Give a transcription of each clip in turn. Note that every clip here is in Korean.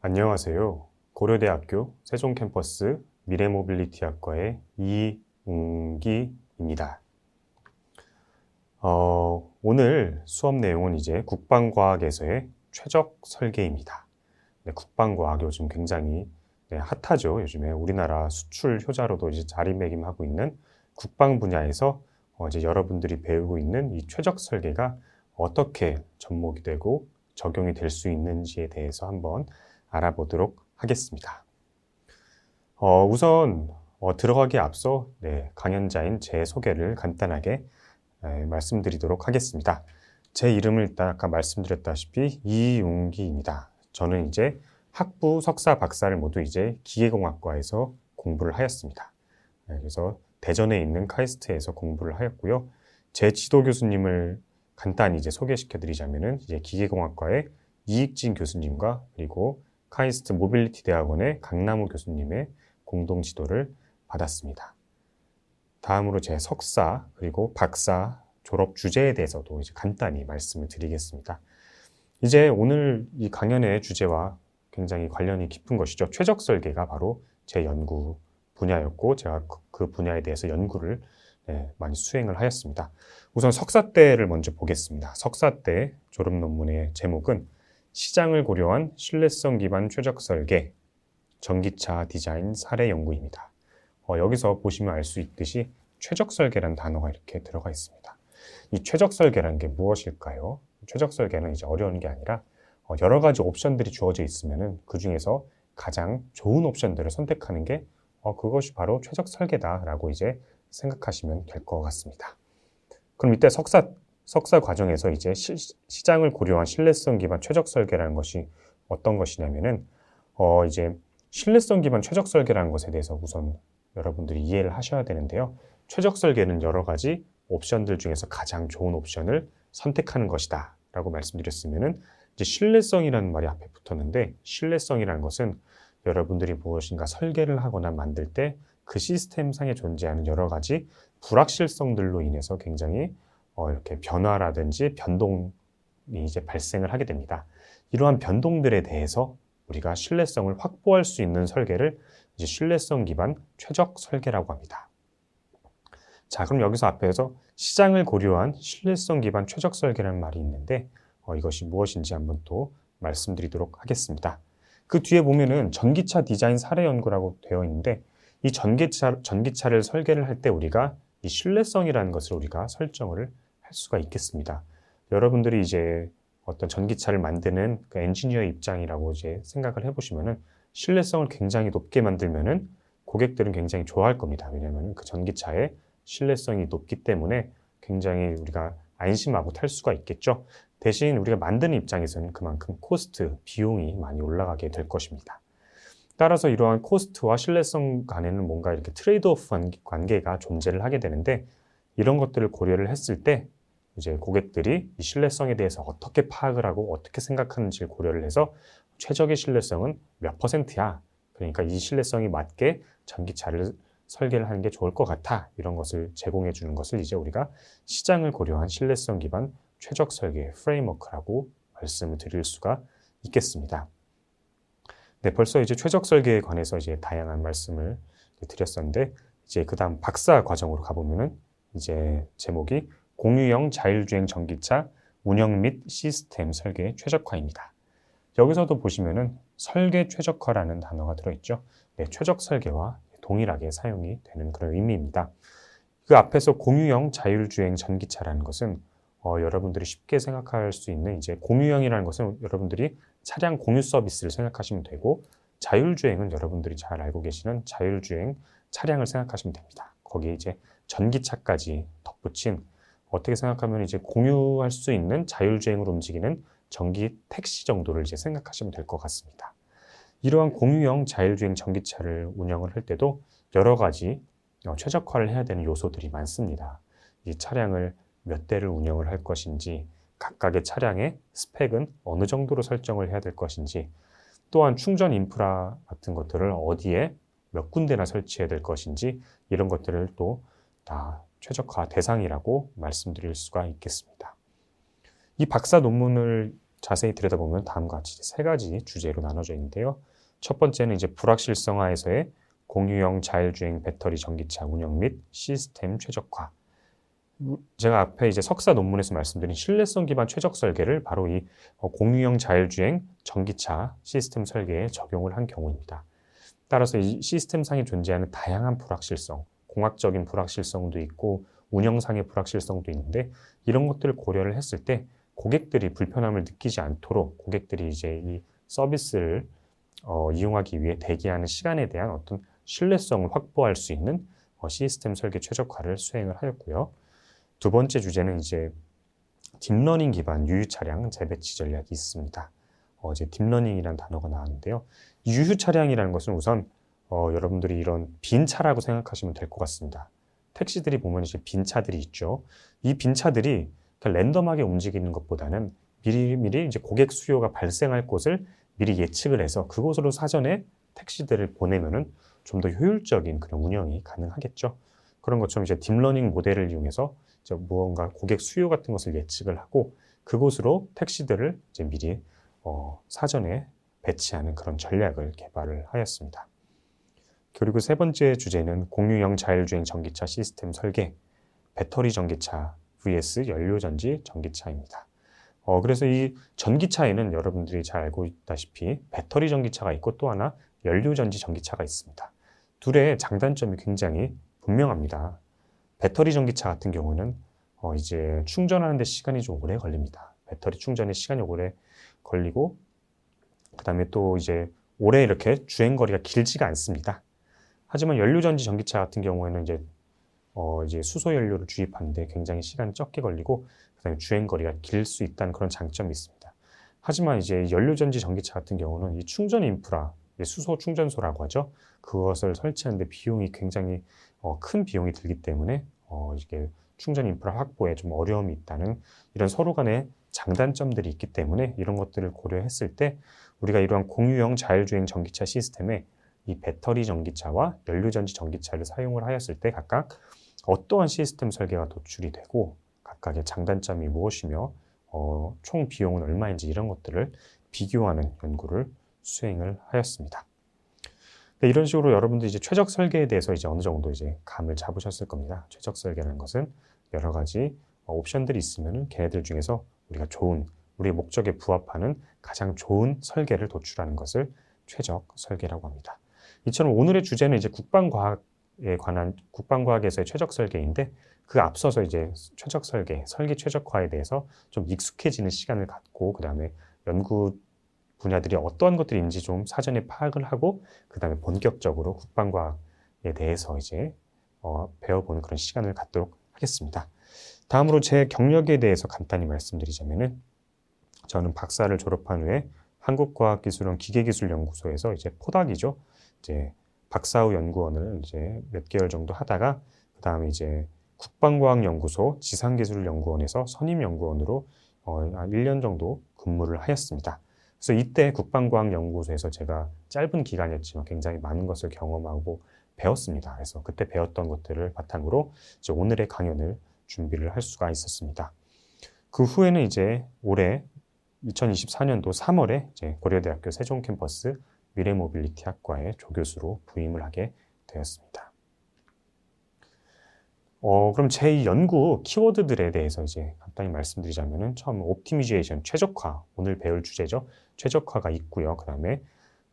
안녕하세요. 고려대학교 세종캠퍼스 미래모빌리티학과의 이웅기입니다. 오늘 수업 내용은 이제 국방과학에서의 최적 설계입니다. 네, 국방과학 요즘 굉장히 핫하죠. 요즘에 우리나라 수출 효자로도 이제 자리매김하고 있는 국방 분야에서 이제 여러분들이 배우고 있는 이 최적 설계가 어떻게 접목이 되고 적용이 될 수 있는지에 대해서 한번 알아보도록 하겠습니다. 우선 들어가기에 앞서 강연자인 제 소개를 간단하게 말씀드리도록 하겠습니다. 제 이름은 일단 아까 말씀드렸다시피 이웅기입니다. 저는 이제 학부, 석사, 박사를 모두 이제 기계공학과에서 공부를 하였습니다. 그래서 대전에 있는 카이스트에서 공부를 하였고요. 제 지도 교수님을 간단히 이제 소개시켜 드리자면은 이제 기계공학과의 이익진 교수님과 그리고 카이스트 모빌리티 대학원의 강남우 교수님의 공동 지도를 받았습니다. 다음으로 제 석사 그리고 박사 졸업 주제에 대해서도 이제 간단히 말씀을 드리겠습니다. 이제 오늘 이 강연의 주제와 굉장히 관련이 깊은 것이죠. 최적 설계가 바로 제 연구 분야였고 제가 그 분야에 대해서 연구를 많이 수행을 하였습니다. 우선 석사 때를 먼저 보겠습니다. 석사 때 졸업 논문의 제목은 시장을 고려한 신뢰성 기반 최적 설계, 전기차 디자인 사례 연구입니다. 여기서 보시면 알 수 있듯이 최적 설계라는 단어가 이렇게 들어가 있습니다. 이 최적 설계라는 게 무엇일까요? 최적 설계는 이제 어려운 게 아니라 여러 가지 옵션들이 주어져 있으면은 그 중에서 가장 좋은 옵션들을 선택하는 게 그것이 바로 최적 설계다라고 이제 생각하시면 될 것 같습니다. 그럼 이때 석사 과정에서 이제 시장을 고려한 신뢰성 기반 최적 설계라는 것이 어떤 것이냐면은 이제 신뢰성 기반 최적 설계라는 것에 대해서 우선 여러분들이 이해를 하셔야 되는데요. 최적 설계는 여러 가지 옵션들 중에서 가장 좋은 옵션을 선택하는 것이다 라고 말씀드렸으면은 이제 신뢰성이라는 말이 앞에 붙었는데 신뢰성이라는 것은 여러분들이 무엇인가 설계를 하거나 만들 때 그 시스템상에 존재하는 여러 가지 불확실성들로 인해서 굉장히 이렇게 변화라든지 변동이 이제 발생을 하게 됩니다. 이러한 변동들에 대해서 우리가 신뢰성을 확보할 수 있는 설계를 이제 신뢰성 기반 최적 설계라고 합니다. 자, 그럼 여기서 앞에서 시장을 고려한 신뢰성 기반 최적 설계라는 말이 있는데 이것이 무엇인지 한번 또 말씀드리도록 하겠습니다. 그 뒤에 보면은 전기차 디자인 사례 연구라고 되어 있는데 이 전기차를 설계를 할 때 우리가 이 신뢰성이라는 것을 우리가 설정을 할 수가 있겠습니다. 여러분들이 이제 어떤 전기차를 만드는 그 엔지니어의 입장이라고 이제 생각을 해보시면은 신뢰성을 굉장히 높게 만들면은 고객들은 굉장히 좋아할 겁니다. 왜냐하면 그 전기차의 신뢰성이 높기 때문에 굉장히 우리가 안심하고 탈 수가 있겠죠. 대신 우리가 만드는 입장에서는 그만큼 코스트, 비용이 많이 올라가게 될 것입니다. 따라서 이러한 코스트와 신뢰성 간에는 뭔가 이렇게 트레이드오프 관계가 존재를 하게 되는데 이런 것들을 고려를 했을 때 이제 고객들이 이 신뢰성에 대해서 어떻게 파악을 하고 어떻게 생각하는지를 고려를 해서 최적의 신뢰성은 몇 %야. 그러니까 이 신뢰성이 맞게 전기차를 설계를 하는 게 좋을 것 같아. 이런 것을 제공해 주는 것을 이제 우리가 시장을 고려한 신뢰성 기반 최적 설계 프레임워크라고 말씀을 드릴 수가 있겠습니다. 네, 벌써 이제 최적 설계에 관해서 이제 다양한 말씀을 드렸었는데 이제 그다음 박사 과정으로 가보면은 이제 제목이 공유형 자율주행 전기차 운영 및 시스템 설계 최적화입니다. 여기서도 보시면은 설계 최적화라는 단어가 들어있죠. 네, 최적 설계와 동일하게 사용이 되는 그런 의미입니다. 그 앞에서 공유형 자율주행 전기차라는 것은 여러분들이 쉽게 생각할 수 있는 이제 공유형이라는 것은 여러분들이 차량 공유 서비스를 생각하시면 되고 자율주행은 여러분들이 잘 알고 계시는 자율주행 차량을 생각하시면 됩니다. 거기에 이제 전기차까지 덧붙인 어떻게 생각하면 이제 공유할 수 있는 자율주행으로 움직이는 전기 택시 정도를 이제 생각하시면 될 것 같습니다. 이러한 공유형 자율주행 전기차를 운영을 할 때도 여러 가지 최적화를 해야 되는 요소들이 많습니다. 이 차량을 몇 대를 운영을 할 것인지, 각각의 차량의 스펙은 어느 정도로 설정을 해야 될 것인지, 또한 충전 인프라 같은 것들을 어디에 몇 군데나 설치해야 될 것인지 이런 것들을 또 다 최적화 대상이라고 말씀드릴 수가 있겠습니다. 이 박사 논문을 자세히 들여다보면 다음과 같이 세 가지 주제로 나눠져 있는데요. 첫 번째는 이제 불확실성하에서의 공유형 자율주행 배터리 전기차 운영 및 시스템 최적화. 제가 앞에 이제 석사 논문에서 말씀드린 신뢰성 기반 최적 설계를 바로 이 공유형 자율주행 전기차 시스템 설계에 적용을 한 경우입니다. 따라서 이 시스템상에 존재하는 다양한 불확실성, 공학적인 불확실성도 있고 운영상의 불확실성도 있는데 이런 것들을 고려를 했을 때 고객들이 불편함을 느끼지 않도록 고객들이 이제 이 서비스를 이용하기 위해 대기하는 시간에 대한 어떤 신뢰성을 확보할 수 있는 시스템 설계 최적화를 수행을 하였고요. 두 번째 주제는 이제 딥러닝 기반 유휴 차량 재배치 전략이 있습니다. 이제 딥러닝이라는 단어가 나왔는데요. 유휴 차량이라는 것은 우선 여러분들이 이런 빈 차라고 생각하시면 될 것 같습니다. 택시들이 보면 이제 빈 차들이 있죠. 이 빈 차들이 그냥 랜덤하게 움직이는 것보다는 미리미리 이제 고객 수요가 발생할 곳을 미리 예측을 해서 그곳으로 사전에 택시들을 보내면은 좀 더 효율적인 그런 운영이 가능하겠죠. 그런 것처럼 이제 딥러닝 모델을 이용해서 이제 무언가 고객 수요 같은 것을 예측을 하고 그곳으로 택시들을 이제 미리 사전에 배치하는 그런 전략을 개발을 하였습니다. 그리고 세 번째 주제는 공유형 자율주행 전기차 시스템 설계, 배터리 전기차 vs 연료전지 전기차입니다. 그래서 이 전기차에는 여러분들이 잘 알고 있다시피 배터리 전기차가 있고 또 하나 연료전지 전기차가 있습니다. 둘의 장단점이 굉장히 분명합니다. 배터리 전기차 같은 경우는 이제 충전하는 데 시간이 좀 오래 걸립니다. 배터리 충전에 시간이 오래 걸리고 그다음에 또 이제 오래 이렇게 주행 거리가 길지가 않습니다. 하지만 연료전지 전기차 같은 경우에는 이제 수소 연료를 주입하는데 굉장히 시간이 적게 걸리고 그다음에 주행 거리가 길 수 있다는 그런 장점이 있습니다. 하지만 이제 연료전지 전기차 같은 경우는 이 충전 인프라, 수소 충전소라고 하죠. 그것을 설치하는데 비용이 굉장히 큰 비용이 들기 때문에 이게 충전 인프라 확보에 좀 어려움이 있다는 이런 서로 간의 장단점들이 있기 때문에 이런 것들을 고려했을 때 우리가 이러한 공유형 자율주행 전기차 시스템에 이 배터리 전기차와 연료전지 전기차를 사용을 하였을 때 각각 어떠한 시스템 설계가 도출이 되고 각각의 장단점이 무엇이며 총 비용은 얼마인지 이런 것들을 비교하는 연구를 수행을 하였습니다. 이런 식으로 여러분들 이제 최적 설계에 대해서 이제 어느 정도 이제 감을 잡으셨을 겁니다. 최적 설계라는 것은 여러 가지 옵션들이 있으면은 걔네들 중에서 우리가 좋은 우리의 목적에 부합하는 가장 좋은 설계를 도출하는 것을 최적 설계라고 합니다. 이처럼 오늘의 주제는 이제 국방과학에 관한 국방과학에서의 최적 설계인데 그 앞서서 이제 최적 설계, 설계 최적화에 대해서 좀 익숙해지는 시간을 갖고 그 다음에 연구 분야들이 어떠한 것들인지 좀 사전에 파악을 하고 그 다음에 본격적으로 국방과학에 대해서 이제 배워보는 그런 시간을 갖도록 하겠습니다. 다음으로 제 경력에 대해서 간단히 말씀드리자면은 저는 박사를 졸업한 후에 한국과학기술원 기계기술연구소에서 이제 포닥이죠. 이제 박사 후 연구원을 이제 몇 개월 정도 하다가 그 다음에 이제 국방과학연구소 지상기술연구원에서 선임연구원으로 1년 정도 근무를 하였습니다. 그래서 이때 국방과학연구소에서 제가 짧은 기간이었지만 굉장히 많은 것을 경험하고 배웠습니다. 그래서 그때 배웠던 것들을 바탕으로 이제 오늘의 강연을 준비를 할 수가 있었습니다. 그 후에는 이제 올해 2024년도 3월에 이제 고려대학교 세종 캠퍼스 미래모빌리티 학과의 조교수로 부임을 하게 되었습니다. 그럼 제 연구 키워드들에 대해서 이제 간단히 말씀드리자면은 처음 옵티미제이션, 최적화, 오늘 배울 주제죠. 최적화가 있고요. 그 다음에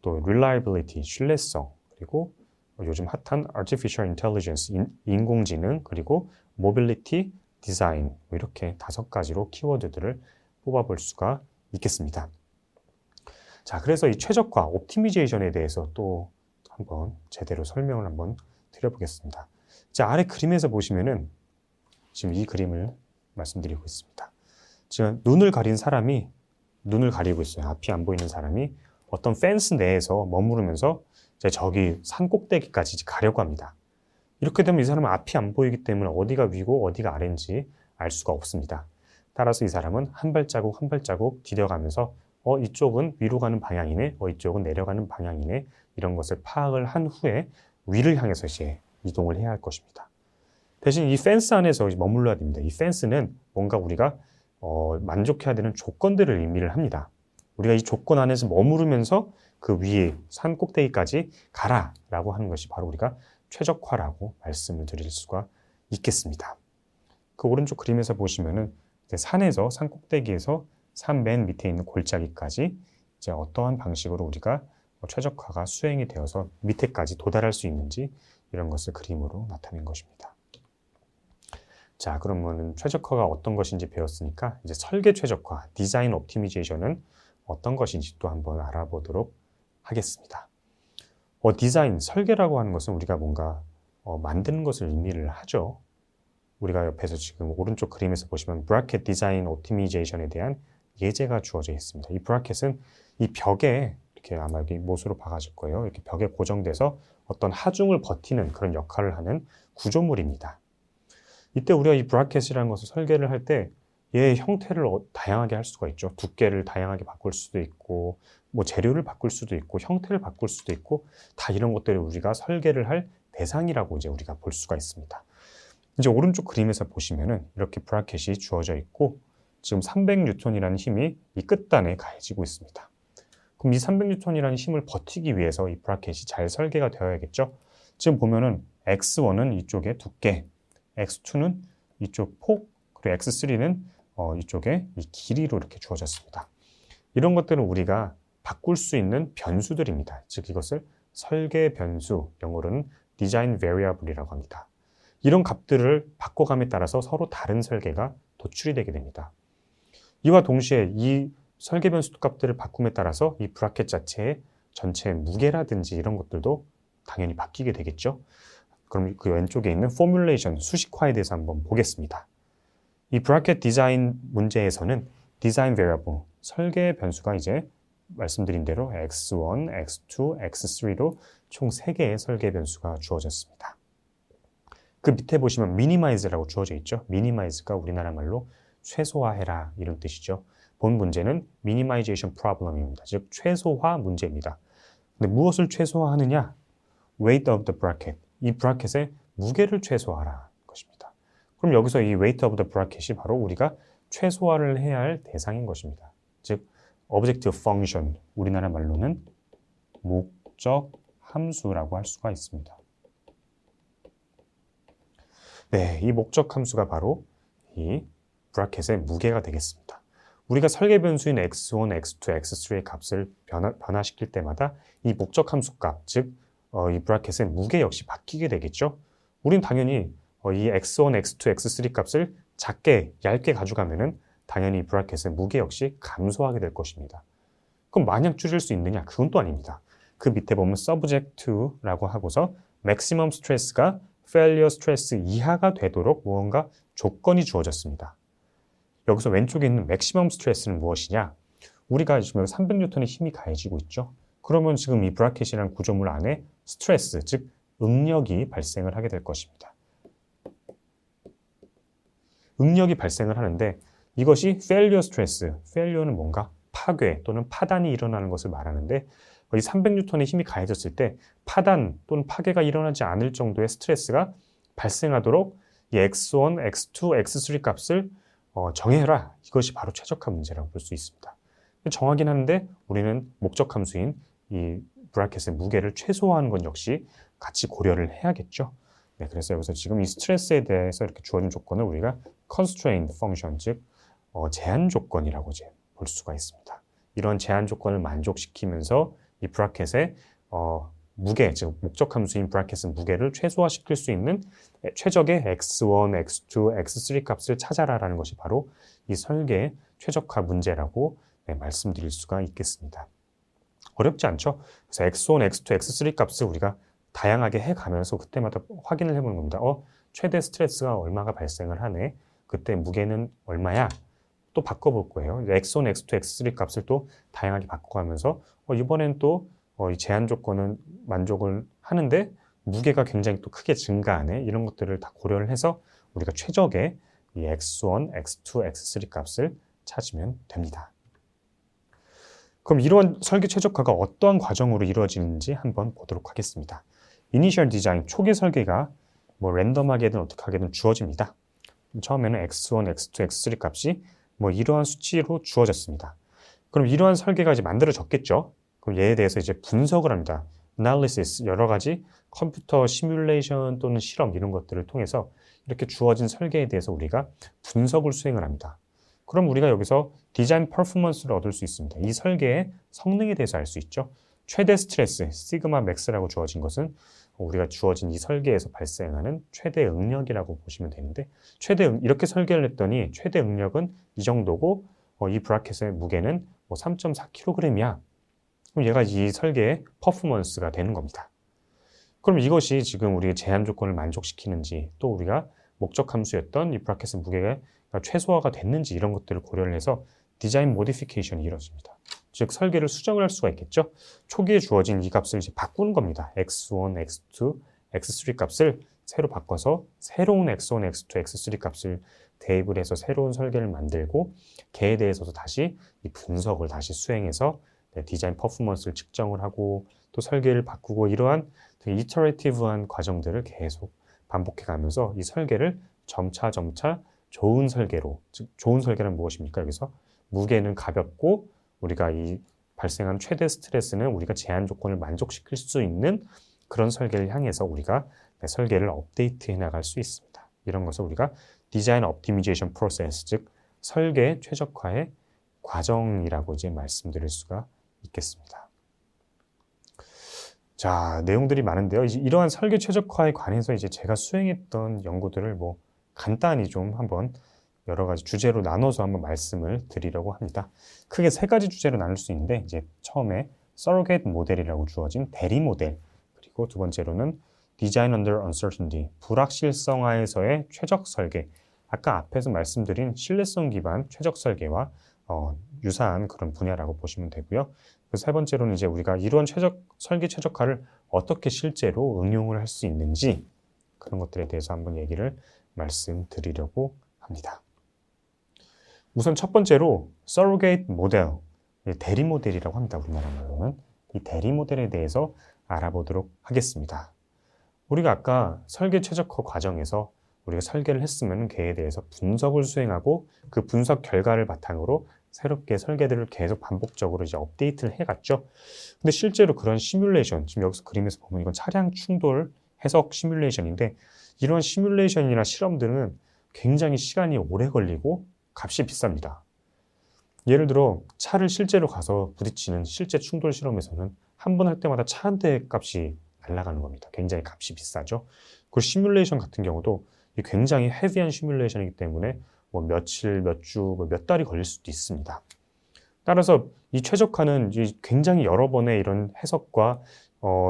또 reliability, 신뢰성, 그리고 요즘 핫한 artificial intelligence, 인공지능, 그리고 mobility, design 이렇게 5가지로 키워드들을 뽑아볼 수가 있겠습니다. 자, 그래서 이 최적화, 옵티미제이션에 대해서 또 한번 제대로 설명을 한번 드려보겠습니다. 자, 아래 그림에서 보시면은 지금 이 그림을 말씀드리고 있습니다. 지금 눈을 가린 사람이 눈을 가리고 있어요. 앞이 안 보이는 사람이 어떤 펜스 내에서 머무르면서 이제 저기 산 꼭대기까지 이제 가려고 합니다. 이렇게 되면 이 사람은 앞이 안 보이기 때문에 어디가 위고 어디가 아래인지 알 수가 없습니다. 따라서 이 사람은 한 발자국 한 발자국 디뎌가면서 이쪽은 위로 가는 방향이네, 이쪽은 내려가는 방향이네 이런 것을 파악을 한 후에 위를 향해서 이제 이동을 해야 할 것입니다. 대신 이 펜스 안에서 머물러야 됩니다. 이 펜스는 뭔가 우리가 만족해야 되는 조건들을 의미를 합니다. 우리가 이 조건 안에서 머무르면서 그 위에 산 꼭대기까지 가라라고 하는 것이 바로 우리가 최적화라고 말씀을 드릴 수가 있겠습니다. 그 오른쪽 그림에서 보시면은 산에서 산 꼭대기에서 산 맨 밑에 있는 골짜기까지 이제 어떠한 방식으로 우리가 최적화가 수행이 되어서 밑에까지 도달할 수 있는지 이런 것을 그림으로 나타낸 것입니다. 자, 그러면 최적화가 어떤 것인지 배웠으니까 이제 설계 최적화, 디자인 옵티미제이션은 어떤 것인지 또 한번 알아보도록 하겠습니다. 디자인, 설계라고 하는 것은 우리가 뭔가 만드는 것을 의미를 하죠. 우리가 옆에서 지금 오른쪽 그림에서 보시면 브라켓 디자인 옵티미제이션에 대한 예제가 주어져 있습니다. 이 브라켓은 이 벽에 이렇게 아마 여기 못으로 박아질 거예요. 이렇게 벽에 고정돼서 어떤 하중을 버티는 그런 역할을 하는 구조물입니다. 이때 우리가 이 브라켓이라는 것을 설계를 할 때 얘의 형태를 다양하게 할 수가 있죠. 두께를 다양하게 바꿀 수도 있고 뭐 재료를 바꿀 수도 있고 형태를 바꿀 수도 있고 다 이런 것들을 우리가 설계를 할 대상이라고 이제 우리가 볼 수가 있습니다. 이제 오른쪽 그림에서 보시면은 이렇게 브라켓이 주어져 있고 지금 300N이라는 힘이 이 끝단에 가해지고 있습니다. 그럼 이 300N이라는 힘을 버티기 위해서 이 브라켓이 잘 설계가 되어야겠죠. 지금 보면은 X1은 이쪽에 두께, X2는 이쪽 폭, 그리고 X3는 이쪽에 이 길이로 이렇게 주어졌습니다. 이런 것들은 우리가 바꿀 수 있는 변수들입니다. 즉 이것을 설계 변수, 영어로는 디자인 베리어블이라고 합니다. 이런 값들을 바꿔감에 따라서 서로 다른 설계가 도출이 되게 됩니다. 이와 동시에 이 설계 변수 값들을 바꿈에 따라서 이 브라켓 자체의 전체 무게라든지 이런 것들도 당연히 바뀌게 되겠죠. 그럼 그 왼쪽에 있는 포뮬레이션, 수식화에 대해서 한번 보겠습니다. 이 브라켓 디자인 문제에서는 디자인 베리어블, 설계 변수가 이제 말씀드린 대로 X1, X2, X3로 총 3개의 설계 변수가 주어졌습니다. 그 밑에 보시면 미니마이즈라고 주어져 있죠. 미니마이즈가 우리나라 말로 최소화해라 이런 뜻이죠. 본 문제는 미니마이제이션 프로블럼입니다. 즉 최소화 문제입니다. 근데 무엇을 최소화하느냐? weight of the bracket. 이 브라켓의 무게를 최소화하라 것입니다. 그럼 여기서 이 weight of the bracket이 바로 우리가 최소화를 해야 할 대상인 것입니다. 즉 objective function, 우리나라 말로는 목적 함수라고 할 수가 있습니다. 네, 이 목적 함수가 바로 이 브라켓의 무게가 되겠습니다. 우리가 설계 변수인 x1, x2, x3의 값을 변화시킬 때마다 이 목적 함수 값, 즉 이 브라켓의 무게 역시 바뀌게 되겠죠. 우린 당연히 이 x1, x2, x3 값을 작게, 얇게 가져가면은 당연히 브라켓의 무게 역시 감소하게 될 것입니다. 그럼 마냥 줄일 수 있느냐? 그건 또 아닙니다. 그 밑에 보면 subject to라고 하고서 maximum stress가 failure stress 이하가 되도록 무언가 조건이 주어졌습니다. 여기서 왼쪽에 있는 maximum stress는 무엇이냐? 우리가 지금 300N의 힘이 가해지고 있죠. 그러면 지금 이 브라켓이라는 구조물 안에 스트레스, 즉 응력이 발생을 하게 될 것입니다. 응력이 발생을 하는데 이것이 failure stress, failure는 뭔가 파괴 또는 파단이 일어나는 것을 말하는데 이 300N의 힘이 가해졌을 때 파단 또는 파괴가 일어나지 않을 정도의 스트레스가 발생하도록 이 x1, x2, x3 값을 정해라. 이것이 바로 최적화 문제라고 볼 수 있습니다. 정하긴 하는데 우리는 목적 함수인 이 브라켓의 무게를 최소화하는 건 역시 같이 고려를 해야겠죠. 네, 그래서 여기서 지금 이 스트레스에 대해서 이렇게 주어진 조건을 우리가 constraint function, 즉 제한 조건이라고 이제 볼 수가 있습니다. 이런 제한 조건을 만족시키면서 이 브라켓의 무게, 즉 목적 함수인 브라켓의 무게를 최소화시킬 수 있는 최적의 x1, x2, x3 값을 찾아라라는 것이 바로 이 설계 최적화 문제라고 말씀드릴 수가 있겠습니다. 어렵지 않죠? 그래서 x1, x2, x3 값을 우리가 다양하게 해가면서 그때마다 확인을 해보는 겁니다. 최대 스트레스가 얼마가 발생을 하네. 그때 무게는 얼마야? 또 바꿔볼 거예요. x1, x2, x3 값을 또 다양하게 바꿔가면서 이번엔 또 이 제한 조건은 만족을 하는데 무게가 굉장히 또 크게 증가하네. 이런 것들을 다 고려를 해서 우리가 최적의 이 x1, x2, x3 값을 찾으면 됩니다. 그럼 이러한 설계 최적화가 어떠한 과정으로 이루어지는지 한번 보도록 하겠습니다. 이니셜 디자인, 초기 설계가 뭐 랜덤하게든 어떻게 하게든 주어집니다. 처음에는 x1, x2, x3 값이 뭐 이러한 수치로 주어졌습니다. 그럼 이러한 설계가 이제 만들어졌겠죠. 그럼 얘에 대해서 이제 분석을 합니다. analysis, 여러 가지 컴퓨터 시뮬레이션 또는 실험 이런 것들을 통해서 이렇게 주어진 설계에 대해서 우리가 분석을 수행을 합니다. 그럼 우리가 여기서 디자인 퍼포먼스를 얻을 수 있습니다. 이 설계의 성능에 대해서 알 수 있죠. 최대 스트레스, 시그마 맥스라고 주어진 것은 우리가 주어진 이 설계에서 발생하는 최대 응력이라고 보시면 되는데 이렇게 설계를 했더니 최대 응력은 이 정도고 이 브라켓의 무게는 뭐 3.4kg이야. 그럼 얘가 이 설계의 퍼포먼스가 되는 겁니다. 그럼 이것이 지금 우리의 제한 조건을 만족시키는지 또 우리가 목적 함수였던 이 브라켓의 무게가 최소화가 됐는지 이런 것들을 고려를 해서 디자인 모디피케이션이 이루어집니다. 즉 설계를 수정을 할 수가 있겠죠. 초기에 주어진 이 값을 이제 바꾸는 겁니다. x1, x2, x3 값을 새로 바꿔서 새로운 x1, x2, x3 값을 대입을 해서 새로운 설계를 만들고 걔에 대해서도 다시 이 분석을 다시 수행해서 디자인 퍼포먼스를 측정을 하고 또 설계를 바꾸고 이러한 되게 이터레이티브한 과정들을 계속 반복해 가면서 이 설계를 점차 좋은 설계로, 즉 좋은 설계는 무엇입니까? 여기서 무게는 가볍고 우리가 이 발생한 최대 스트레스는 우리가 제한 조건을 만족시킬 수 있는 그런 설계를 향해서 우리가 설계를 업데이트해 나갈 수 있습니다. 이런 것을 우리가 디자인 옵티미제이션 프로세스, 즉 설계 최적화의 과정이라고 이제 말씀드릴 수가 있겠습니다. 자, 내용들이 많은데요. 이제 이러한 설계 최적화에 관해서 이제 제가 수행했던 연구들을 뭐 간단히 좀 한번 여러 가지 주제로 나눠서 한번 말씀을 드리려고 합니다. 크게 세 가지 주제로 나눌 수 있는데 이제 처음에 서로게이트 모델이라고 주어진 대리 모델, 그리고 두 번째로는 디자인 언더 언서턴티, 불확실성 하에서의 최적 설계. 아까 앞에서 말씀드린 신뢰성 기반 최적 설계와 유사한 그런 분야라고 보시면 되고요. 그 세 번째로는 이제 우리가 이러한 설계 최적화를 어떻게 실제로 응용을 할 수 있는지 그런 것들에 대해서 한번 얘기를 말씀드리려고 합니다. 우선 첫 번째로 서로게이트 모델, 대리 모델이라고 합니다. 우리나라 말로는. 이 대리 모델에 대해서 알아보도록 하겠습니다. 우리가 아까 설계 최적화 과정에서 우리가 설계를 했으면 걔에 대해서 분석을 수행하고 그 분석 결과를 바탕으로 새롭게 설계들을 계속 반복적으로 이제 업데이트를 해갔죠. 근데 실제로 그런 시뮬레이션, 지금 여기서 그림에서 보면 이건 차량 충돌 해석 시뮬레이션인데 이런 시뮬레이션이나 실험들은 굉장히 시간이 오래 걸리고 값이 비쌉니다. 예를 들어 차를 실제로 가서 부딪히는 실제 충돌 실험에서는 한 번 할 때마다 차 한 대 값이 날아가는 겁니다. 굉장히 값이 비싸죠. 그리고 시뮬레이션 같은 경우도 굉장히 헤비한 시뮬레이션이기 때문에 뭐 며칠, 몇 주, 몇 달이 걸릴 수도 있습니다. 따라서 이 최적화는 굉장히 여러 번의 이런 해석과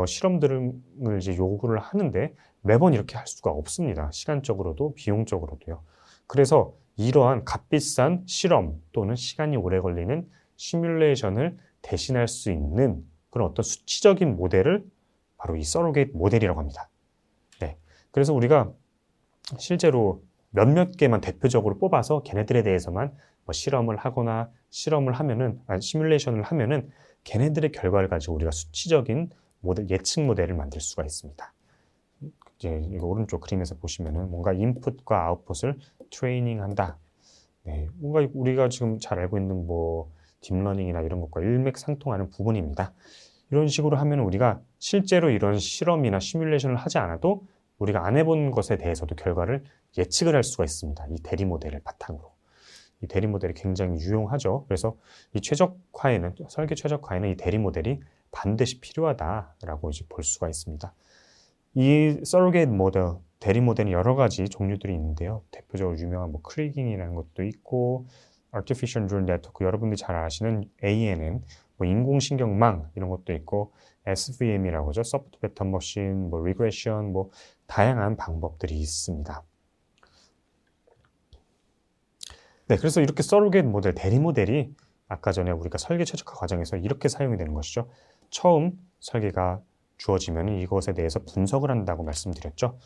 실험들을 이제 요구를 하는데 매번 이렇게 할 수가 없습니다. 시간적으로도 비용적으로도요. 그래서 이러한 값비싼 실험 또는 시간이 오래 걸리는 시뮬레이션을 대신할 수 있는 그런 어떤 수치적인 모델을 바로 이 서로게이트 모델이라고 합니다. 네. 그래서 우리가 실제로 몇몇 개만 대표적으로 뽑아서 걔네들에 대해서만 실험을 하거나 시뮬레이션을 하면은 걔네들의 결과를 가지고 우리가 수치적인 모델, 예측 모델을 만들 수가 있습니다. 이제 이거 오른쪽 그림에서 보시면은 뭔가 인풋과 아웃풋을 트레이닝한다. 네, 뭔가 우리가 지금 잘 알고 있는 뭐 딥러닝이나 이런 것과 일맥상통하는 부분입니다. 이런 식으로 하면 우리가 실제로 이런 실험이나 시뮬레이션을 하지 않아도 우리가 안 해본 것에 대해서도 결과를 예측을 할 수가 있습니다. 이 대리 모델을 바탕으로. 이 대리 모델이 굉장히 유용하죠. 그래서 이 설계 최적화에는 이 대리 모델이 반드시 필요하다라고 이제 볼 수가 있습니다. 이 서로게이트 모델, 대리 모델은 여러 가지 종류들이 있는데요. 대표적으로 유명한 뭐 크리깅이라는 것도 있고, Artificial Neural Network, 여러분들이 잘 아시는 ANN, 뭐 인공신경망 이런 것도 있고, SVM이라고 하죠. Soft Vector Machine, 뭐 Regression, 뭐 다양한 방법들이 있습니다. 네, 그래서 이렇게 서로게이트 모델, 대리 모델이 아까 전에 우리가 설계 최적화 과정에서 이렇게 사용이 되는 것이죠. 처음 설계가 주어지면 이것에 대해서 분석을 한다고 말씀드렸죠.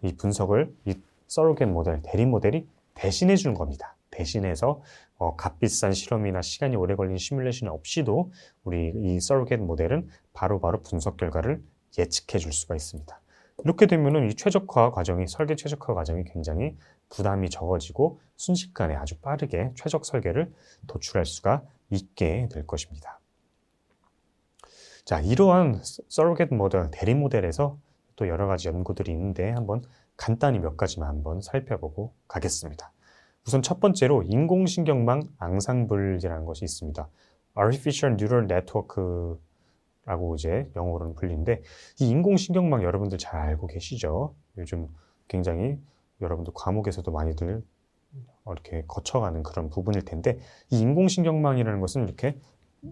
이 분석을 이 서로게이트 모델, 대리 모델이 대신해 주는 겁니다. 대신해서 값비싼 실험이나 시간이 오래 걸린 시뮬레이션 없이도 우리 이 서로게이트 모델은 바로바로 분석 결과를 예측해 줄 수가 있습니다. 이렇게 되면은 이 최적화 과정이, 설계 최적화 과정이 굉장히 부담이 적어지고 순식간에 아주 빠르게 최적 설계를 도출할 수가 있게 될 것입니다. 자, 이러한 서로겟 모델, 대리 모델에서 또 여러 가지 연구들이 있는데 한번 간단히 몇 가지만 한번 살펴보고 가겠습니다. 우선 첫 번째로 인공신경망 앙상블이라는 것이 있습니다. Artificial Neural Network라고 이제 영어로는 불리는데, 이 인공신경망 여러분들 잘 알고 계시죠? 요즘 굉장히 여러분들 과목에서도 많이들 이렇게 거쳐가는 그런 부분일 텐데, 이 인공신경망이라는 것은 이렇게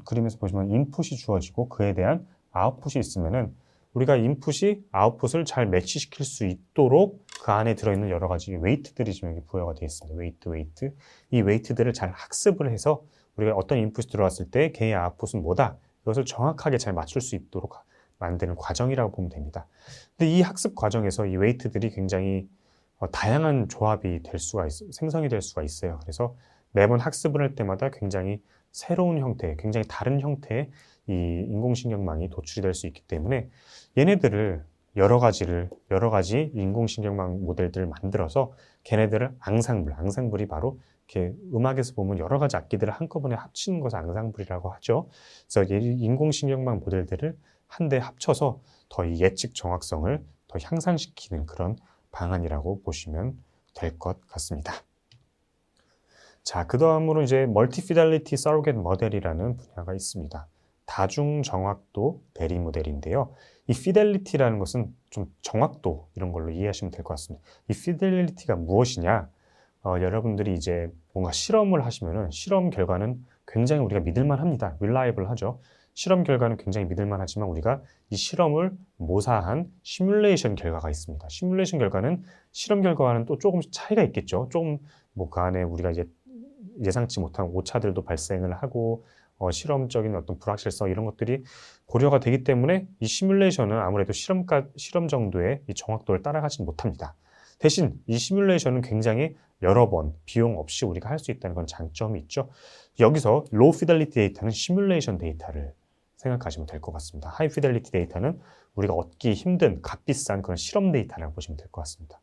그림에서 보시면 인풋이 주어지고 그에 대한 아웃풋이 있으면은 우리가 인풋이 아웃풋을 잘 매치시킬 수 있도록 그 안에 들어있는 여러 가지 웨이트들이 지금 여기 부여가 되어 있습니다. 웨이트. 이 웨이트들을 잘 학습을 해서 우리가 어떤 인풋이 들어왔을 때 걔의 아웃풋은 뭐다, 이것을 정확하게 잘 맞출 수 있도록 만드는 과정이라고 보면 됩니다. 근데 이 학습 과정에서 이 웨이트들이 굉장히 다양한 조합이 생성이 될 수가 있어요. 그래서 매번 학습을 할 때마다 굉장히 새로운 형태, 굉장히 다른 형태의 이 인공신경망이 도출이 될 수 있기 때문에 얘네들을 여러 가지 인공신경망 모델들을 만들어서 걔네들을 앙상블이 바로 이렇게 음악에서 보면 여러 가지 악기들을 한꺼번에 합치는 것을 앙상블이라고 하죠. 그래서 이 인공신경망 모델들을 한데 합쳐서 더 이 예측 정확성을 더 향상시키는 그런 방안이라고 보시면 될 것 같습니다. 자, 그 다음으로 이제 멀티피델리티 서로겟 모델이라는 분야가 있습니다. 다중정확도 대리 모델인데요. 이 피델리티라는 것은 좀 정확도 이런 걸로 이해하시면 될 것 같습니다. 이 피델리티가 무엇이냐? 여러분들이 이제 뭔가 실험을 하시면은 실험 결과는 굉장히 우리가 믿을만 합니다. reliable 하죠. 실험 결과는 굉장히 믿을만 하지만 우리가 이 실험을 모사한 시뮬레이션 결과가 있습니다. 시뮬레이션 결과는 실험 결과와는 또 조금씩 차이가 있겠죠. 조금 뭐 그 안에 우리가 이제 예상치 못한 오차들도 발생을 하고 실험적인 어떤 불확실성 이런 것들이 고려가 되기 때문에 이 시뮬레이션은 아무래도 실험 정도의 이 정확도를 따라가지 못합니다. 대신 이 시뮬레이션은 굉장히 여러 번 비용 없이 우리가 할 수 있다는 건 장점이 있죠. 여기서 로우 피델리티 데이터는 시뮬레이션 데이터를 생각하시면 될 것 같습니다. 하이 피델리티 데이터는 우리가 얻기 힘든 값비싼 그런 실험 데이터라고 보시면 될 것 같습니다.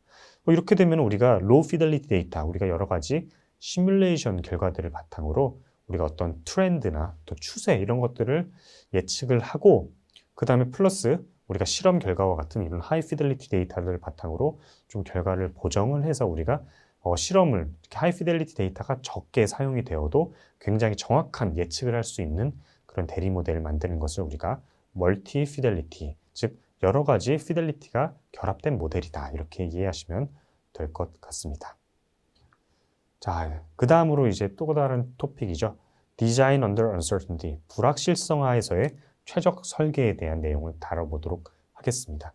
이렇게 되면 우리가 로우 피델리티 데이터, 우리가 여러 가지 시뮬레이션 결과들을 바탕으로 우리가 어떤 트렌드나 또 추세 이런 것들을 예측을 하고, 그 다음에 플러스 우리가 실험 결과와 같은 이런 하이 피델리티 데이터를 바탕으로 좀 결과를 보정을 해서 우리가 실험을 이렇게 하이 피델리티 데이터가 적게 사용이 되어도 굉장히 정확한 예측을 할 수 있는 그런 대리 모델을 만드는 것을 우리가 멀티 피델리티, 즉 여러 가지 피델리티가 결합된 모델이다, 이렇게 이해하시면 될 것 같습니다. 자, 그 다음으로 이제 또 다른 토픽이죠. Design under uncertainty, 불확실성하에서의 최적 설계에 대한 내용을 다뤄보도록 하겠습니다.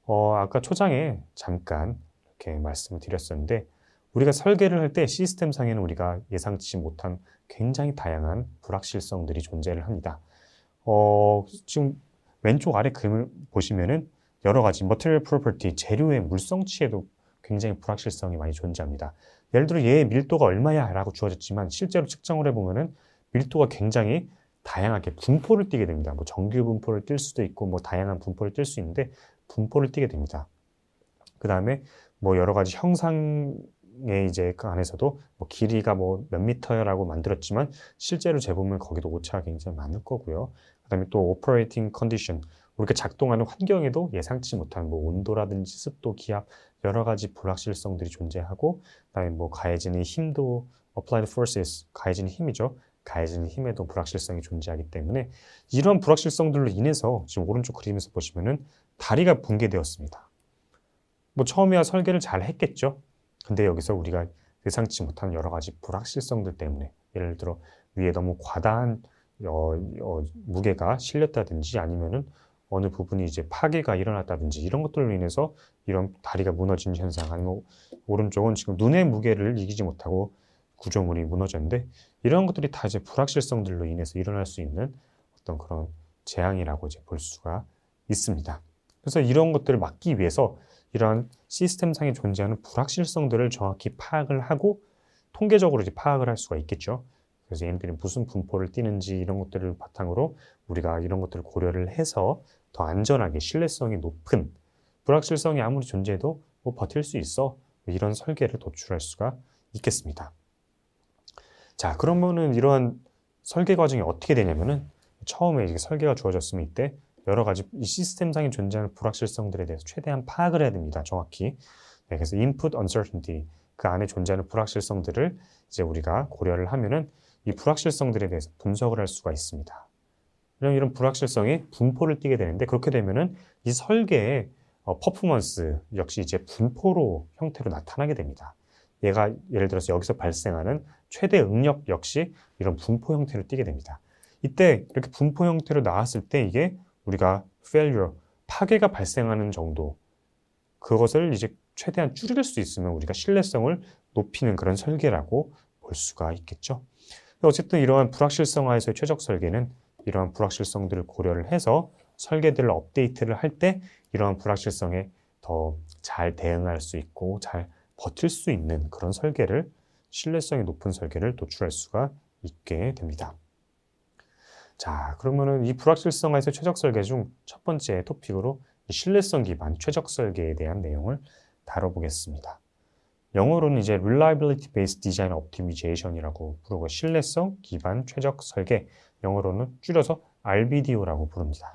아까 초장에 잠깐 이렇게 말씀을 드렸었는데, 우리가 설계를 할 때 시스템상에는 우리가 예상치 못한 굉장히 다양한 불확실성들이 존재를 합니다. 지금 왼쪽 아래 그림을 보시면은 여러 가지 material property, 재료의 물성치에도 굉장히 불확실성이 많이 존재합니다. 예를 들어 얘의 밀도가 얼마야 라고 주어졌지만 실제로 측정을 해보면은 밀도가 굉장히 다양하게 분포를 띠게 됩니다. 뭐 정규 분포를 띌 수도 있고 뭐 다양한 분포를 띌 수 있는데 분포를 띠게 됩니다. 그 다음에 뭐 여러 가지 형상의 이제 그 안에서도 뭐 길이가 뭐 몇 미터라고 만들었지만 실제로 재보면 거기도 오차가 굉장히 많을 거고요. 그 다음에 또 operating condition, 우리가 작동하는 환경에도 예상치 못한 뭐 온도라든지 습도, 기압 여러 가지 불확실성들이 존재하고, 그다음에 뭐 가해지는 힘도 applied forces, 가해지는 힘이죠. 가해지는 힘에도 불확실성이 존재하기 때문에 이런 불확실성들로 인해서 지금 오른쪽 그림에서 보시면은 다리가 붕괴되었습니다. 뭐 처음에야 설계를 잘 했겠죠. 근데 여기서 우리가 예상치 못한 여러 가지 불확실성들 때문에, 예를 들어 위에 너무 과다한 무게가 실렸다든지 아니면은 어느 부분이 이제 파괴가 일어났다든지 이런 것들로 인해서 이런 다리가 무너지는 현상, 아니면 오른쪽은 지금 눈의 무게를 이기지 못하고 구조물이 무너졌는데, 이런 것들이 다 이제 불확실성들로 인해서 일어날 수 있는 어떤 그런 재앙이라고 이제 볼 수가 있습니다. 그래서 이런 것들을 막기 위해서 이러한 시스템상에 존재하는 불확실성들을 정확히 파악을 하고 통계적으로 이제 파악을 할 수가 있겠죠. 그래서 얘네들이 무슨 분포를 띠는지 이런 것들을 바탕으로 우리가 이런 것들을 고려를 해서 더 안전하게 신뢰성이 높은, 불확실성이 아무리 존재해도 뭐 버틸 수 있어, 이런 설계를 도출할 수가 있겠습니다. 자, 그러면은 이러한 설계 과정이 어떻게 되냐면은 처음에 이게 설계가 주어졌으면 이때 여러 가지 이 시스템상에 존재하는 불확실성들에 대해서 최대한 파악을 해야 됩니다. 정확히. 네, 그래서 input uncertainty, 그 안에 존재하는 불확실성들을 이제 우리가 고려를 하면은 이 불확실성들에 대해서 분석을 할 수가 있습니다. 이런 불확실성이 분포를 띠게 되는데, 그렇게 되면은 이 설계의 퍼포먼스 역시 이제 분포로 형태로 나타나게 됩니다. 얘가 예를 들어서 여기서 발생하는 최대 응력 역시 이런 분포 형태로 띠게 됩니다. 이때 이렇게 분포 형태로 나왔을 때 이게 우리가 failure, 파괴가 발생하는 정도, 그것을 이제 최대한 줄일 수 있으면 우리가 신뢰성을 높이는 그런 설계라고 볼 수가 있겠죠. 어쨌든 이러한 불확실성 하에서의 최적 설계는 이러한 불확실성들을 고려를 해서 설계들을 업데이트를 할 때 이러한 불확실성에 더 잘 대응할 수 있고 잘 버틸 수 있는 그런 설계를, 신뢰성이 높은 설계를 도출할 수가 있게 됩니다. 자, 그러면은 이 불확실성에서 최적 설계 중 첫 번째 토픽으로 신뢰성 기반 최적 설계에 대한 내용을 다뤄보겠습니다. 영어로는 이제 Reliability Based Design Optimization이라고 부르고, 신뢰성 기반 최적 설계, 영어로는 줄여서 RBDO라고 부릅니다.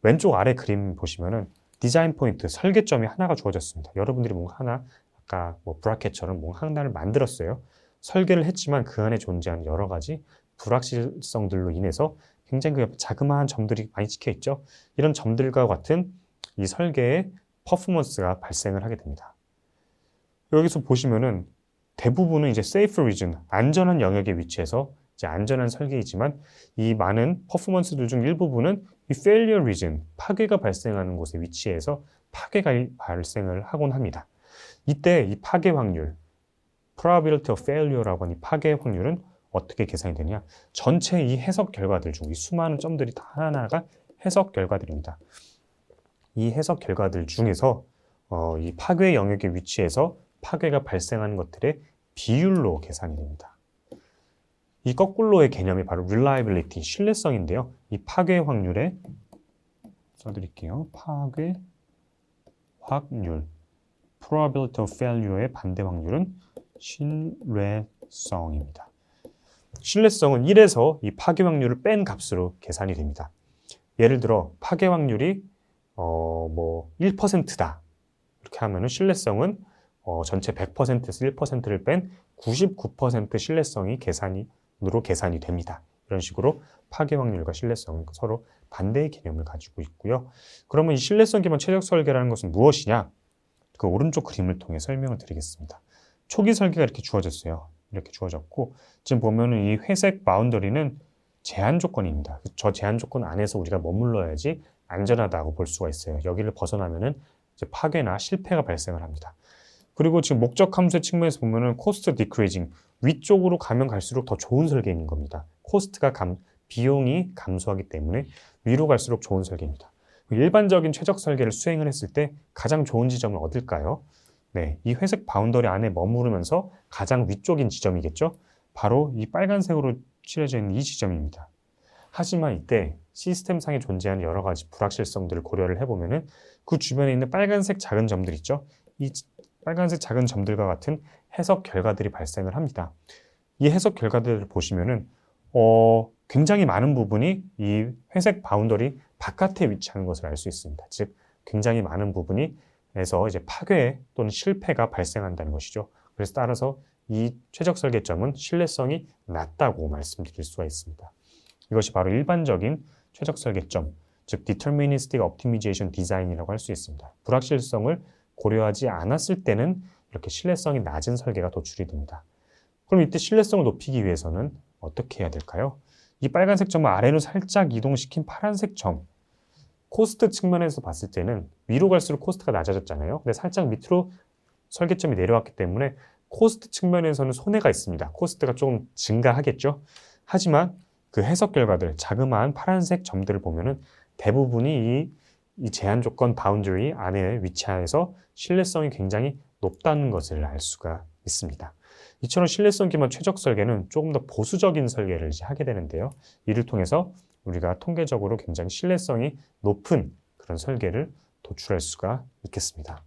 왼쪽 아래 그림 보시면은 디자인 포인트, 설계점이 하나가 주어졌습니다. 여러분들이 뭔가 하나, 아까 뭐 브라켓처럼 뭔가 하나를 만들었어요. 설계를 했지만 그 안에 존재하는 여러 가지 불확실성들로 인해서 굉장히 그 자그마한 점들이 많이 찍혀 있죠. 이런 점들과 같은 이 설계의 퍼포먼스가 발생을 하게 됩니다. 여기서 보시면은 대부분은 이제 safe region, 안전한 영역에 위치해서 이제 안전한 설계이지만, 이 많은 퍼포먼스들 중 일부분은 이 failure region, 파괴가 발생하는 곳에 위치해서 파괴가 발생을 하곤 합니다. 이때 이 파괴 확률, probability of failure라고 하는 이 파괴 확률은 어떻게 계산이 되냐? 전체 이 해석 결과들 중 이 수많은 점들이 다 하나하나가 해석 결과들입니다. 이 해석 결과들 중에서 이 파괴 영역에 위치해서 파괴가 발생하는 것들의 비율로 계산이 됩니다. 이 거꾸로의 개념이 바로 reliability, 신뢰성인데요. 이 파괴 확률에 써드릴게요. 파괴 확률, probability of failure의 반대 확률은 신뢰성입니다. 신뢰성은 1에서 이 파괴 확률을 뺀 값으로 계산이 됩니다. 예를 들어 파괴 확률이 1%다. 이렇게 하면은 신뢰성은 전체 100%에서 1%를 뺀 99% 신뢰성이 계산으로 계산이 됩니다. 이런 식으로 파괴 확률과 신뢰성은 서로 반대의 개념을 가지고 있고요. 그러면 이 신뢰성 기반 최적 설계라는 것은 무엇이냐? 그 오른쪽 그림을 통해 설명을 드리겠습니다. 초기 설계가 이렇게 주어졌어요. 이렇게 주어졌고, 지금 보면은 이 회색 바운더리는 제한 조건입니다. 저 제한 조건 안에서 우리가 머물러야지 안전하다고 볼 수가 있어요. 여기를 벗어나면은 이제 파괴나 실패가 발생을 합니다. 그리고 지금 목적 함수의 측면에서 보면은 코스트 디크리징, 위쪽으로 가면 갈수록 더 좋은 설계인 겁니다. 코스트가 비용이 감소하기 때문에 위로 갈수록 좋은 설계입니다. 일반적인 최적 설계를 수행을 했을 때 가장 좋은 지점은 어딜까요? 네, 이 회색 바운더리 안에 머무르면서 가장 위쪽인 지점이겠죠? 바로 이 빨간색으로 칠해져 있는 이 지점입니다. 하지만 이때 시스템상에 존재하는 여러 가지 불확실성들을 고려를 해보면은 그 주변에 있는 빨간색 작은 점들 있죠? 이 빨간색 작은 점들과 같은 해석 결과들이 발생을 합니다. 이 해석 결과들을 보시면은 굉장히 많은 부분이 이 회색 바운더리 바깥에 위치하는 것을 알 수 있습니다. 즉 굉장히 많은 부분에서 이제 파괴 또는 실패가 발생한다는 것이죠. 그래서 따라서 이 최적 설계점은 신뢰성이 낮다고 말씀드릴 수가 있습니다. 이것이 바로 일반적인 최적 설계점, 즉 Deterministic Optimization Design이라고 할 수 있습니다. 불확실성을 고려하지 않았을 때는 이렇게 신뢰성이 낮은 설계가 도출이 됩니다. 그럼 이때 신뢰성을 높이기 위해서는 어떻게 해야 될까요? 이 빨간색 점을 아래로 살짝 이동시킨 파란색 점, 코스트 측면에서 봤을 때는 위로 갈수록 코스트가 낮아졌잖아요. 근데 살짝 밑으로 설계점이 내려왔기 때문에 코스트 측면에서는 손해가 있습니다. 코스트가 좀 증가하겠죠. 하지만 그 해석 결과들, 자그마한 파란색 점들을 보면은 대부분이 이 제한 조건 바운더리 안에 위치해서 신뢰성이 굉장히 높다는 것을 알 수가 있습니다. 이처럼 신뢰성 기반 최적 설계는 조금 더 보수적인 설계를 이제 하게 되는데요. 이를 통해서 우리가 통계적으로 굉장히 신뢰성이 높은 그런 설계를 도출할 수가 있겠습니다.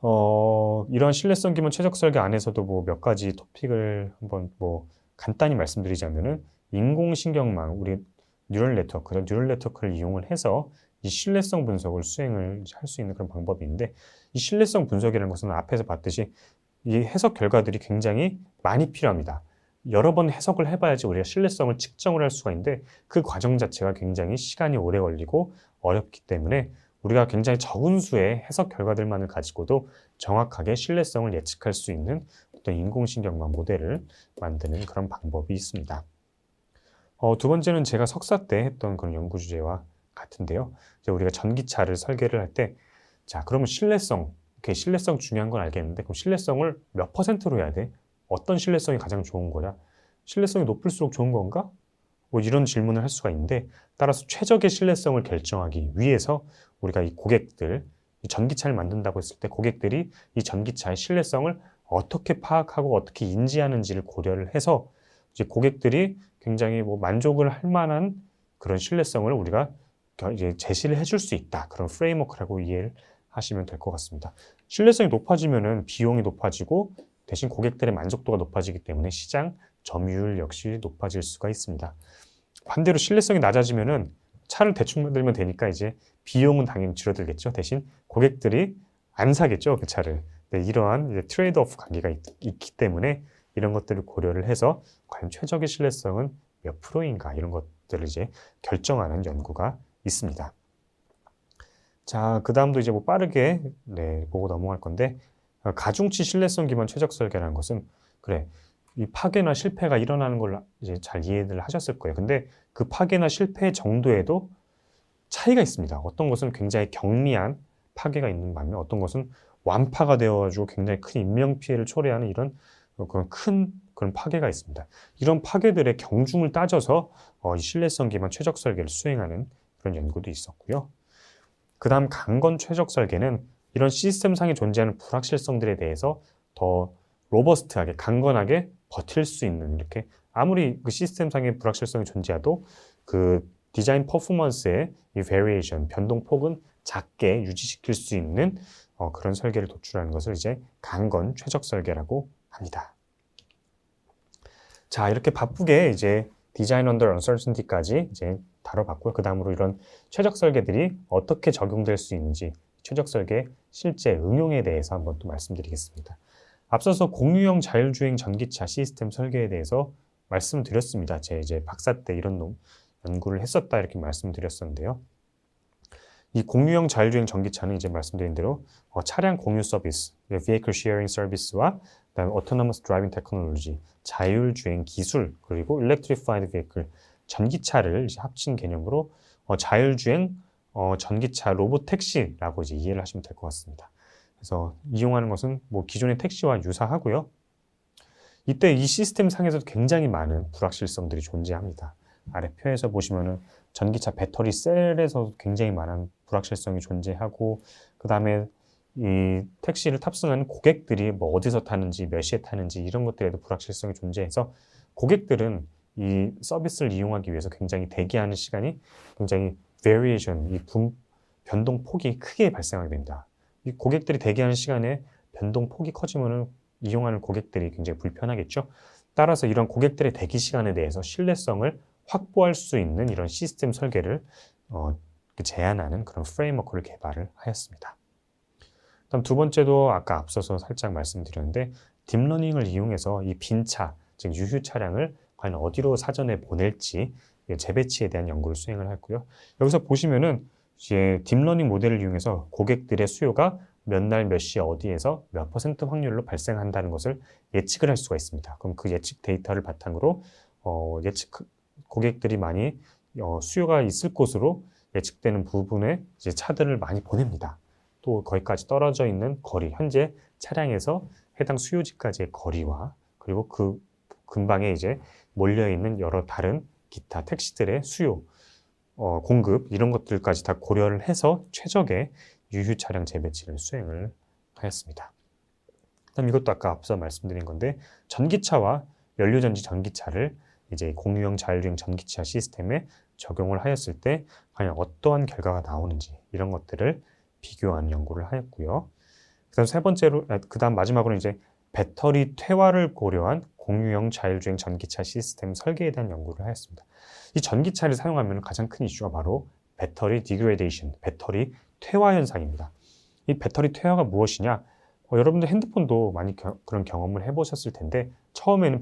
이러한 신뢰성 기반 최적 설계 안에서도 뭐 몇 가지 토픽을 한번 뭐 간단히 말씀드리자면은 인공신경망, 우리 뉴럴 네트워크를 이용을 해서 이 신뢰성 분석을 수행을 할 수 있는 그런 방법인데, 이 신뢰성 분석이라는 것은 앞에서 봤듯이 이 해석 결과들이 굉장히 많이 필요합니다. 여러 번 해석을 해봐야지 우리가 신뢰성을 측정을 할 수가 있는데, 그 과정 자체가 굉장히 시간이 오래 걸리고 어렵기 때문에 우리가 굉장히 적은 수의 해석 결과들만을 가지고도 정확하게 신뢰성을 예측할 수 있는 어떤 인공신경망 모델을 만드는 그런 방법이 있습니다. 두 번째는 제가 석사 때 했던 그런 연구 주제와 같은데요. 이제 우리가 전기차를 설계를 할 때, 자, 그러면 신뢰성 중요한 건 알겠는데, 그럼 신뢰성을 몇 %로 해야 돼? 어떤 신뢰성이 가장 좋은 거냐? 신뢰성이 높을수록 좋은 건가? 뭐 이런 질문을 할 수가 있는데, 따라서 최적의 신뢰성을 결정하기 위해서 우리가 이 고객들, 이 전기차를 만든다고 했을 때 고객들이 이 전기차의 신뢰성을 어떻게 파악하고 어떻게 인지하는지를 고려를 해서 이제 고객들이 굉장히 뭐 만족을 할 만한 그런 신뢰성을 우리가 이제 제시를 해줄 수 있다. 그런 프레임워크라고 이해를 하시면 될 것 같습니다. 신뢰성이 높아지면은 비용이 높아지고 대신 고객들의 만족도가 높아지기 때문에 시장 점유율 역시 높아질 수가 있습니다. 반대로 신뢰성이 낮아지면은 차를 대충 만들면 되니까 이제 비용은 당연히 줄어들겠죠. 대신 고객들이 안 사겠죠, 그 차를. 네, 이러한 이제 트레이드오프 관계가 있기 때문에 이런 것들을 고려를 해서 과연 최적의 신뢰성은 몇 프로인가, 이런 것들을 이제 결정하는 연구가 있습니다. 자, 그 다음도 이제 뭐 빠르게 보고 넘어갈 건데, 가중치 신뢰성 기반 최적 설계라는 것은, 그래, 이 파괴나 실패가 일어나는 걸 이제 잘 이해를 하셨을 거예요. 근데 그 파괴나 실패 정도에도 차이가 있습니다. 어떤 것은 굉장히 경미한 파괴가 있는 반면 어떤 것은 완파가 되어가지고 굉장히 큰 인명피해를 초래하는 이런 그런 파괴가 있습니다. 이런 파괴들의 경중을 따져서 이 신뢰성 기반 최적 설계를 수행하는 그런 연구도 있었고요. 그 다음 강건 최적 설계는 이런 시스템상에 존재하는 불확실성들에 대해서 더 로버스트하게, 강건하게 버틸 수 있는, 이렇게 아무리 그 시스템상의 불확실성이 존재해도 그 디자인 퍼포먼스의 이 베리에이션, 변동폭은 작게 유지시킬 수 있는 그런 설계를 도출하는 것을 이제 강건 최적 설계라고 합니다. 자, 이렇게 바쁘게 이제 디자인 언더 언서튼티까지 이제 다뤄봤고요. 그 다음으로 이런 최적 설계들이 어떻게 적용될 수 있는지, 최적 설계 실제 응용에 대해서 한번 또 말씀드리겠습니다. 앞서서 공유형 자율주행 전기차 시스템 설계에 대해서 말씀드렸습니다. 제 이제 박사 때 이런 연구를 했었다, 이렇게 말씀드렸었는데요. 이 공유형 자율주행 전기차는 이제 말씀드린 대로 차량 공유 서비스, vehicle sharing 서비스와 그다음에 autonomous driving technology, 자율주행 기술, 그리고 electrified vehicle, 전기차를 이제 합친 개념으로 자율주행 전기차 로봇 택시라고 이제 이해를 하시면 될 것 같습니다. 그래서 이용하는 것은 뭐 기존의 택시와 유사하고요. 이때 이 시스템 상에서도 굉장히 많은 불확실성들이 존재합니다. 아래 표에서 보시면은 전기차 배터리 셀에서 굉장히 많은 불확실성이 존재하고, 그 다음에 이 택시를 탑승하는 고객들이 뭐 어디서 타는지, 몇 시에 타는지, 이런 것들에도 불확실성이 존재해서 고객들은 이 서비스를 이용하기 위해서 굉장히 대기하는 시간이 굉장히 variation, 변동폭이 크게 발생하게 됩니다. 이 고객들이 대기하는 시간에 변동폭이 커지면은 이용하는 고객들이 굉장히 불편하겠죠. 따라서 이런 고객들의 대기 시간에 대해서 신뢰성을 확보할 수 있는 이런 시스템 설계를 제안하는 그런 프레임워크를 개발을 하였습니다. 다음 두 번째도 아까 앞서서 살짝 말씀드렸는데, 딥러닝을 이용해서 이 빈차, 즉 유휴 차량을 과연 어디로 사전에 보낼지 재배치에 대한 연구를 수행을 했고요. 여기서 보시면은 이제 딥러닝 모델을 이용해서 고객들의 수요가 몇 날 몇 시 어디에서 몇 % 확률로 발생한다는 것을 예측을 할 수가 있습니다. 그럼 그 예측 데이터를 바탕으로 고객들이 많이 수요가 있을 곳으로 예측되는 부분에 이제 차들을 많이 보냅니다. 또 거기까지 떨어져 있는 거리, 현재 차량에서 해당 수요지까지의 거리와 그리고 그 근방에 이제 몰려 있는 여러 다른 기타 택시들의 수요, 공급, 이런 것들까지 다 고려를 해서 최적의 유휴 차량 재배치를 수행을 하였습니다. 그다음 이것도 아까 앞서 말씀드린 건데, 전기차와 연료전지 전기차를 이제 공유형 자율주행 전기차 시스템에 적용을 하였을 때 과연 어떠한 결과가 나오는지, 이런 것들을 비교한 연구를 하였고요. 그다음 세 번째로, 그다음 마지막으로 이제 배터리 퇴화를 고려한 공유형 자율주행 전기차 시스템 설계에 대한 연구를 하였습니다. 이 전기차를 사용하면 가장 큰 이슈가 바로 배터리 디그레데이션, 배터리 퇴화 현상입니다. 이 배터리 퇴화가 무엇이냐? 여러분들 핸드폰도 많이 그런 경험을 해보셨을 텐데, 처음에는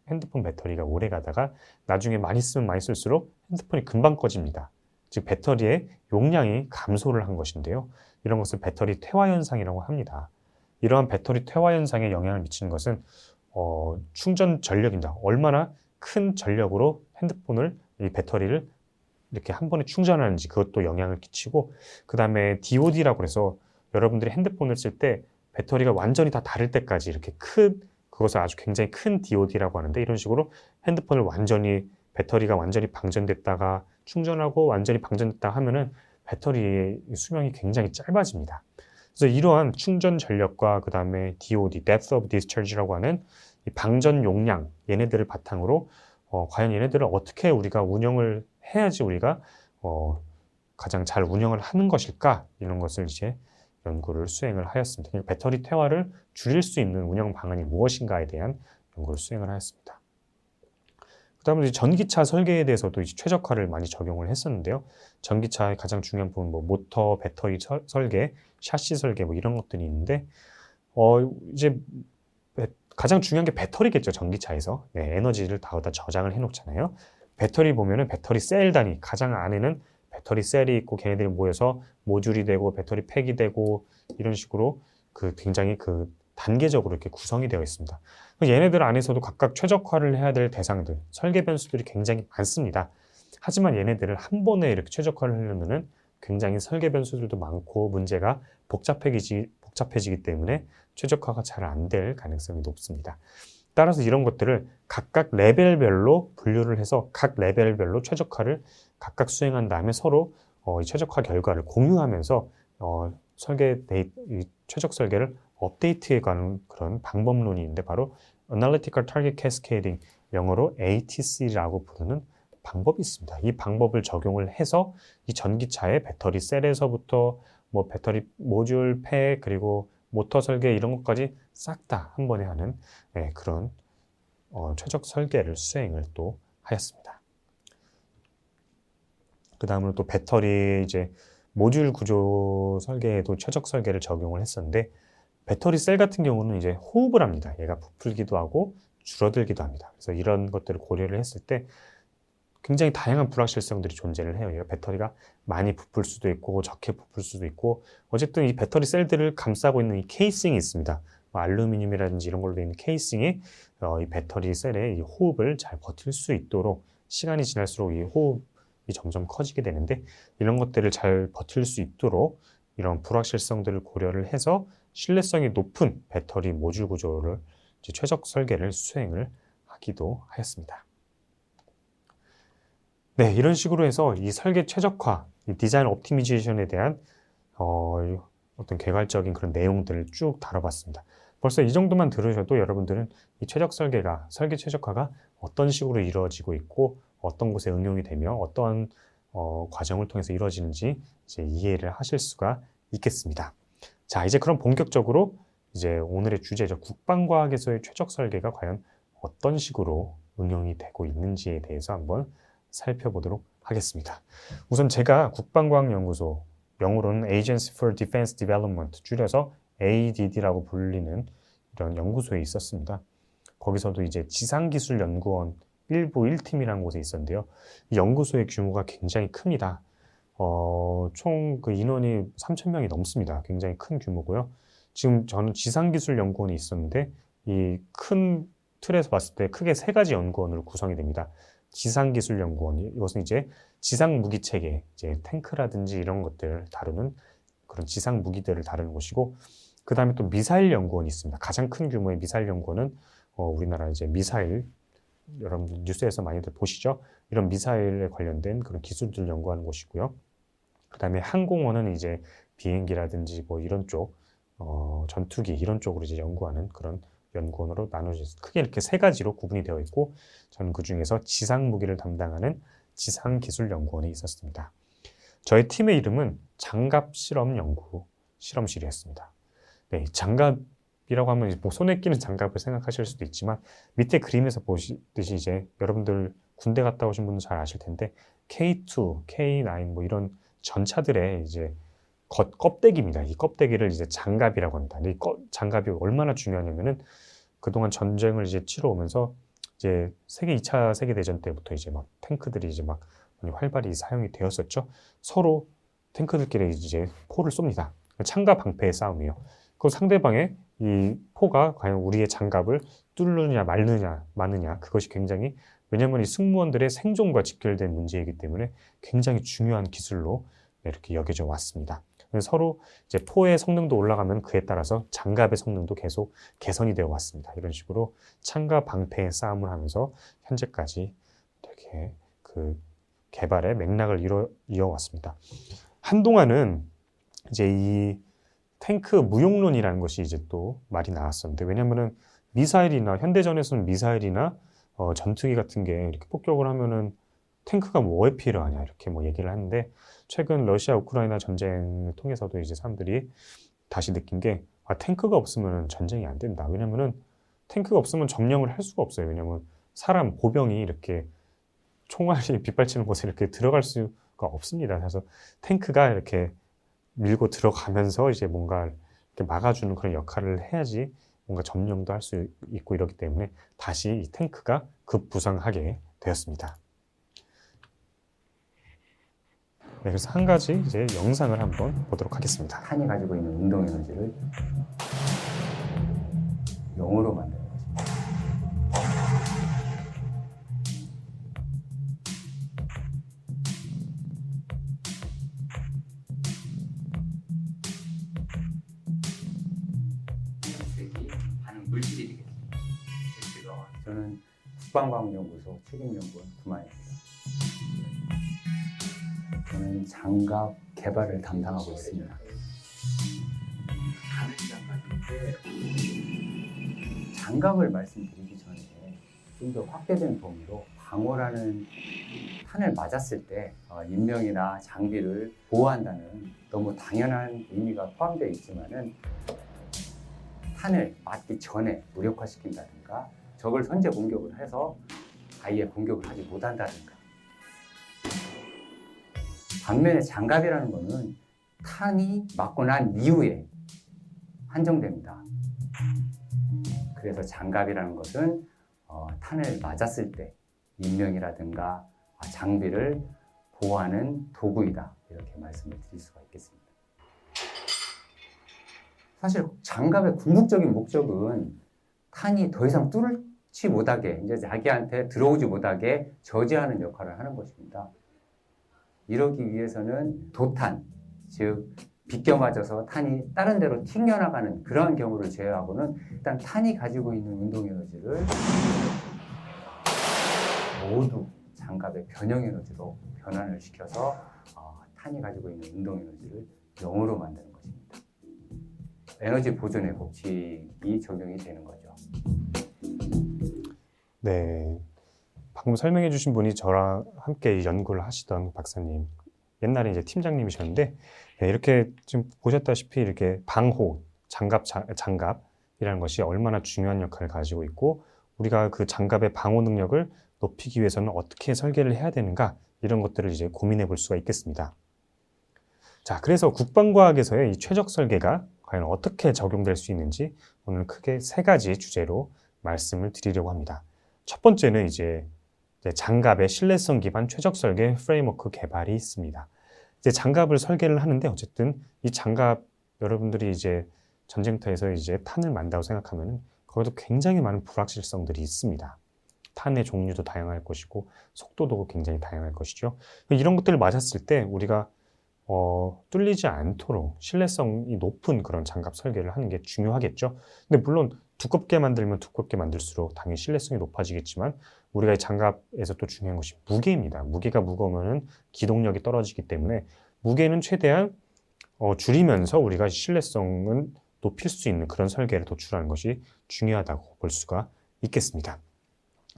핸드폰 배터리가 오래 가다가 나중에 많이 쓰면 많이 쓸수록 핸드폰이 금방 꺼집니다. 즉 배터리의 용량이 감소를 한 것인데요. 이런 것을 배터리 퇴화 현상이라고 합니다. 이러한 배터리 퇴화 현상에 영향을 미치는 것은 충전 전력입니다. 얼마나 큰 전력으로 핸드폰을, 이 배터리를 이렇게 한 번에 충전하는지, 그것도 영향을 끼치고, 그 다음에 DOD라고 해서 여러분들이 핸드폰을 쓸 때 배터리가 완전히 다 닳을 때까지 이렇게 그것을 아주 굉장히 큰 DOD라고 하는데, 이런 식으로 핸드폰을 배터리가 완전히 방전됐다가 충전하고 완전히 방전됐다 하면은 배터리의 수명이 굉장히 짧아집니다. 그래서 이러한 충전 전력과 그 다음에 DOD, Depth of Discharge라고 하는 이 방전 용량, 얘네들을 바탕으로 과연 얘네들을 어떻게 우리가 운영을 해야지 우리가 가장 잘 운영을 하는 것일까, 이런 것을 이제 연구를 수행을 하였습니다. 그러니까 배터리 퇴화를 줄일 수 있는 운영 방안이 무엇인가에 대한 연구를 수행을 하였습니다. 그 다음에 전기차 설계에 대해서도 이제 최적화를 많이 적용을 했었는데요. 전기차의 가장 중요한 부분, 모터, 배터리 설계, 샤시 설계, 이런 것들이 있는데, 이제 가장 중요한 게 배터리겠죠, 전기차에서. 네, 에너지를 다 저장을 해놓잖아요. 배터리 보면은 배터리 셀 단위, 가장 안에는 배터리 셀이 있고, 걔네들이 모여서 모듈이 되고, 배터리 팩이 되고, 이런 식으로 굉장히 단계적으로 이렇게 구성이 되어 있습니다. 얘네들 안에서도 각각 최적화를 해야 될 대상들, 설계 변수들이 굉장히 많습니다. 하지만 얘네들을 한 번에 이렇게 최적화를 하려면은 굉장히 설계 변수들도 많고 문제가 복잡해지기 때문에 최적화가 잘 안 될 가능성이 높습니다. 따라서 이런 것들을 각각 레벨별로 분류를 해서 각 레벨별로 최적화를 각각 수행한 다음에 서로 이 최적화 결과를 공유하면서 최적 설계를 업데이트해 가는 그런 방법론이 있는데, 바로 Analytical Target Cascading, 영어로 ATC라고 부르는 방법이 있습니다. 이 방법을 적용을 해서 이 전기차의 배터리 셀에서부터 배터리 모듈, 팩, 그리고 모터 설계, 이런 것까지 싹 다 한 번에 하는 그런 최적 설계를 수행을 또 하였습니다. 그 다음으로 또 배터리 이제 모듈 구조 설계에도 최적 설계를 적용을 했었는데, 배터리 셀 같은 경우는 이제 호흡을 합니다. 얘가 부풀기도 하고 줄어들기도 합니다. 그래서 이런 것들을 고려를 했을 때 굉장히 다양한 불확실성들이 존재를 해요. 얘가 배터리가 많이 부풀 수도 있고 적게 부풀 수도 있고, 어쨌든 이 배터리 셀들을 감싸고 있는 이 케이싱이 있습니다. 알루미늄이라든지 이런 걸로 되어 있는 케이싱이 이 배터리 셀의 이 호흡을 잘 버틸 수 있도록, 시간이 지날수록 이 호흡이 점점 커지게 되는데, 이런 것들을 잘 버틸 수 있도록 이런 불확실성들을 고려를 해서 신뢰성이 높은 배터리 모듈 구조를 최적 설계를 수행을 하기도 하였습니다. 네, 이런 식으로 해서 이 설계 최적화, 이 디자인 옵티미제이션에 대한 어떤 개괄적인 그런 내용들을 쭉 다뤄봤습니다. 벌써 이 정도만 들으셔도 여러분들은 이 설계 최적화가 어떤 식으로 이루어지고 있고, 어떤 곳에 응용이 되며 어떠한 과정을 통해서 이루어지는지 이제 이해를 하실 수가 있겠습니다. 자, 이제 그럼 본격적으로 이제 오늘의 주제죠. 국방과학에서의 최적 설계가 과연 어떤 식으로 응용이 되고 있는지에 대해서 한번 살펴보도록 하겠습니다. 우선 제가 국방과학연구소, 영어로는 Agency for Defense Development, 줄여서 ADD라고 불리는 이런 연구소에 있었습니다. 거기서도 이제 지상기술연구원 1부 1팀이라는 곳에 있었는데요. 이 연구소의 규모가 굉장히 큽니다. 총 인원이 3,000명이 넘습니다. 굉장히 큰 규모고요. 지금 저는 지상기술연구원에 있었는데, 이 큰 틀에서 봤을 때 크게 세 가지 연구원으로 구성이 됩니다. 지상기술연구원, 이것은 이제 지상무기체계, 이제 탱크라든지 이런 것들을 다루는 그런 지상무기들을 다루는 곳이고, 그 다음에 또 미사일연구원이 있습니다. 가장 큰 규모의 미사일연구원은 우리나라 이제 미사일, 여러분들 뉴스에서 많이들 보시죠? 이런 미사일에 관련된 그런 기술들을 연구하는 곳이고요. 그 다음에 항공원은 이제 비행기라든지 이런 쪽, 전투기 이런 쪽으로 이제 연구하는 그런 연구원으로 나눠져 있습니다. 크게 이렇게 세 가지로 구분이 되어 있고, 저는 그 중에서 지상무기를 담당하는 지상기술연구원에 있었습니다. 저희 팀의 이름은 장갑실험연구 실험실이었습니다. 네, 장갑이라고 하면 뭐 손에 끼는 장갑을 생각하실 수도 있지만 밑에 그림에서 보시듯이 이제 여러분들 군대 갔다 오신 분은 잘 아실 텐데 K2, K9 뭐 이런 전차들의 이제 껍데기입니다. 이 껍데기를 이제 장갑이라고 합니다. 근데 이 장갑이 얼마나 중요하냐면은 그동안 전쟁을 이제 치러 오면서 이제 2차 세계대전 때부터 이제 막 탱크들이 이제 막 활발히 사용이 되었었죠. 서로 탱크들끼리 이제 포를 쏩니다. 창과 방패의 싸움이에요. 그 상대방의 이 포가 과연 우리의 장갑을 뚫느냐 마느냐 그것이 굉장히, 왜냐하면 이 승무원들의 생존과 직결된 문제이기 때문에 굉장히 중요한 기술로 이렇게 여겨져 왔습니다. 서로 이제 포의 성능도 올라가면 그에 따라서 장갑의 성능도 계속 개선이 되어 왔습니다. 이런 식으로 창과 방패의 싸움을 하면서 현재까지 되게 그 개발의 맥락을 이어왔습니다. 한동안은 이제 이 탱크 무용론이라는 것이 이제 또 말이 나왔었는데, 왜냐면은 미사일이나 현대전에서는 미사일이나 전투기 같은 게 이렇게 폭격을 하면은 탱크가 뭐에 필요하냐 이렇게 뭐 얘기를 하는데, 최근 러시아 우크라이나 전쟁을 통해서도 이제 사람들이 다시 느낀 게 탱크가 없으면 전쟁이 안 된다. 왜냐면은 탱크가 없으면 점령을 할 수가 없어요. 왜냐면 사람 보병이 이렇게 총알이 빗발치는 곳에 이렇게 들어갈 수가 없습니다. 그래서 탱크가 이렇게 밀고 들어가면서 이제 뭔가 이렇게 막아주는 그런 역할을 해야지 뭔가 점령도 할 수 있고 이러기 때문에 다시 이 탱크가 급부상하게 되었습니다. 네, 그래서 한 가지 이제 영상을 한번 보도록 하겠습니다. 탄이 가지고 있는 운동 에너지를 0으로 만드는 것입니다. 색이 반응 물질이 되겠습니다. 저는 국방과학연구소 책임연구원 구마입니다. 저는 장갑 개발을 담당하고 있습니다. 장갑을 말씀드리기 전에 좀 더 확대된 범위로 방호라는 탄을 맞았을 때 인명이나 장비를 보호한다는 너무 당연한 의미가 포함되어 있지만은 탄을 맞기 전에 무력화시킨다든가 적을 선제 공격을 해서 아예 공격을 하지 못한다든가, 반면에 장갑이라는 것은 탄이 맞고 난 이후에 한정됩니다. 그래서 장갑이라는 것은 탄을 맞았을 때 인명이라든가 장비를 보호하는 도구이다, 이렇게 말씀을 드릴 수가 있겠습니다. 사실 장갑의 궁극적인 목적은 탄이 더 이상 뚫지 못하게, 이제 자기한테 들어오지 못하게 저지하는 역할을 하는 것입니다. 이러기 위해서는 도탄, 즉 비껴 맞아서 탄이 다른 데로 튕겨나가는 그러한 경우를 제외하고는 일단 탄이 가지고 있는 운동 에너지를 모두 장갑의 변형 에너지로 변환을 시켜서 탄이 가지고 있는 운동 에너지를 0으로 만드는 것입니다. 에너지 보존의 법칙이 적용이 되는 거죠. 네, 방금 설명해 주신 분이 저랑 함께 연구를 하시던 박사님, 옛날에 이제 팀장님이셨는데, 네, 이렇게 지금 보셨다시피 이렇게 방호, 장갑이라는 것이 얼마나 중요한 역할을 가지고 있고, 우리가 그 장갑의 방호 능력을 높이기 위해서는 어떻게 설계를 해야 되는가, 이런 것들을 이제 고민해 볼 수가 있겠습니다. 자, 그래서 국방과학에서의 이 최적 설계가 과연 어떻게 적용될 수 있는지 오늘 크게 3가지 주제로 말씀을 드리려고 합니다. 첫 번째는 이제 장갑의 신뢰성 기반 최적 설계 프레임워크 개발이 있습니다. 이제 장갑을 설계를 하는데, 어쨌든 이 장갑, 여러분들이 이제 전쟁터에서 이제 탄을 만다고 생각하면 거기도 굉장히 많은 불확실성들이 있습니다. 탄의 종류도 다양할 것이고 속도도 굉장히 다양할 것이죠. 이런 것들을 맞았을 때 우리가 뚫리지 않도록 신뢰성이 높은 그런 장갑 설계를 하는 게 중요하겠죠. 근데 물론 두껍게 만들면 두껍게 만들수록 당연히 신뢰성이 높아지겠지만, 우리가 이 장갑에서 또 중요한 것이 무게입니다. 무게가 무거우면 기동력이 떨어지기 때문에 무게는 최대한 줄이면서 우리가 신뢰성은 높일 수 있는 그런 설계를 도출하는 것이 중요하다고 볼 수가 있겠습니다.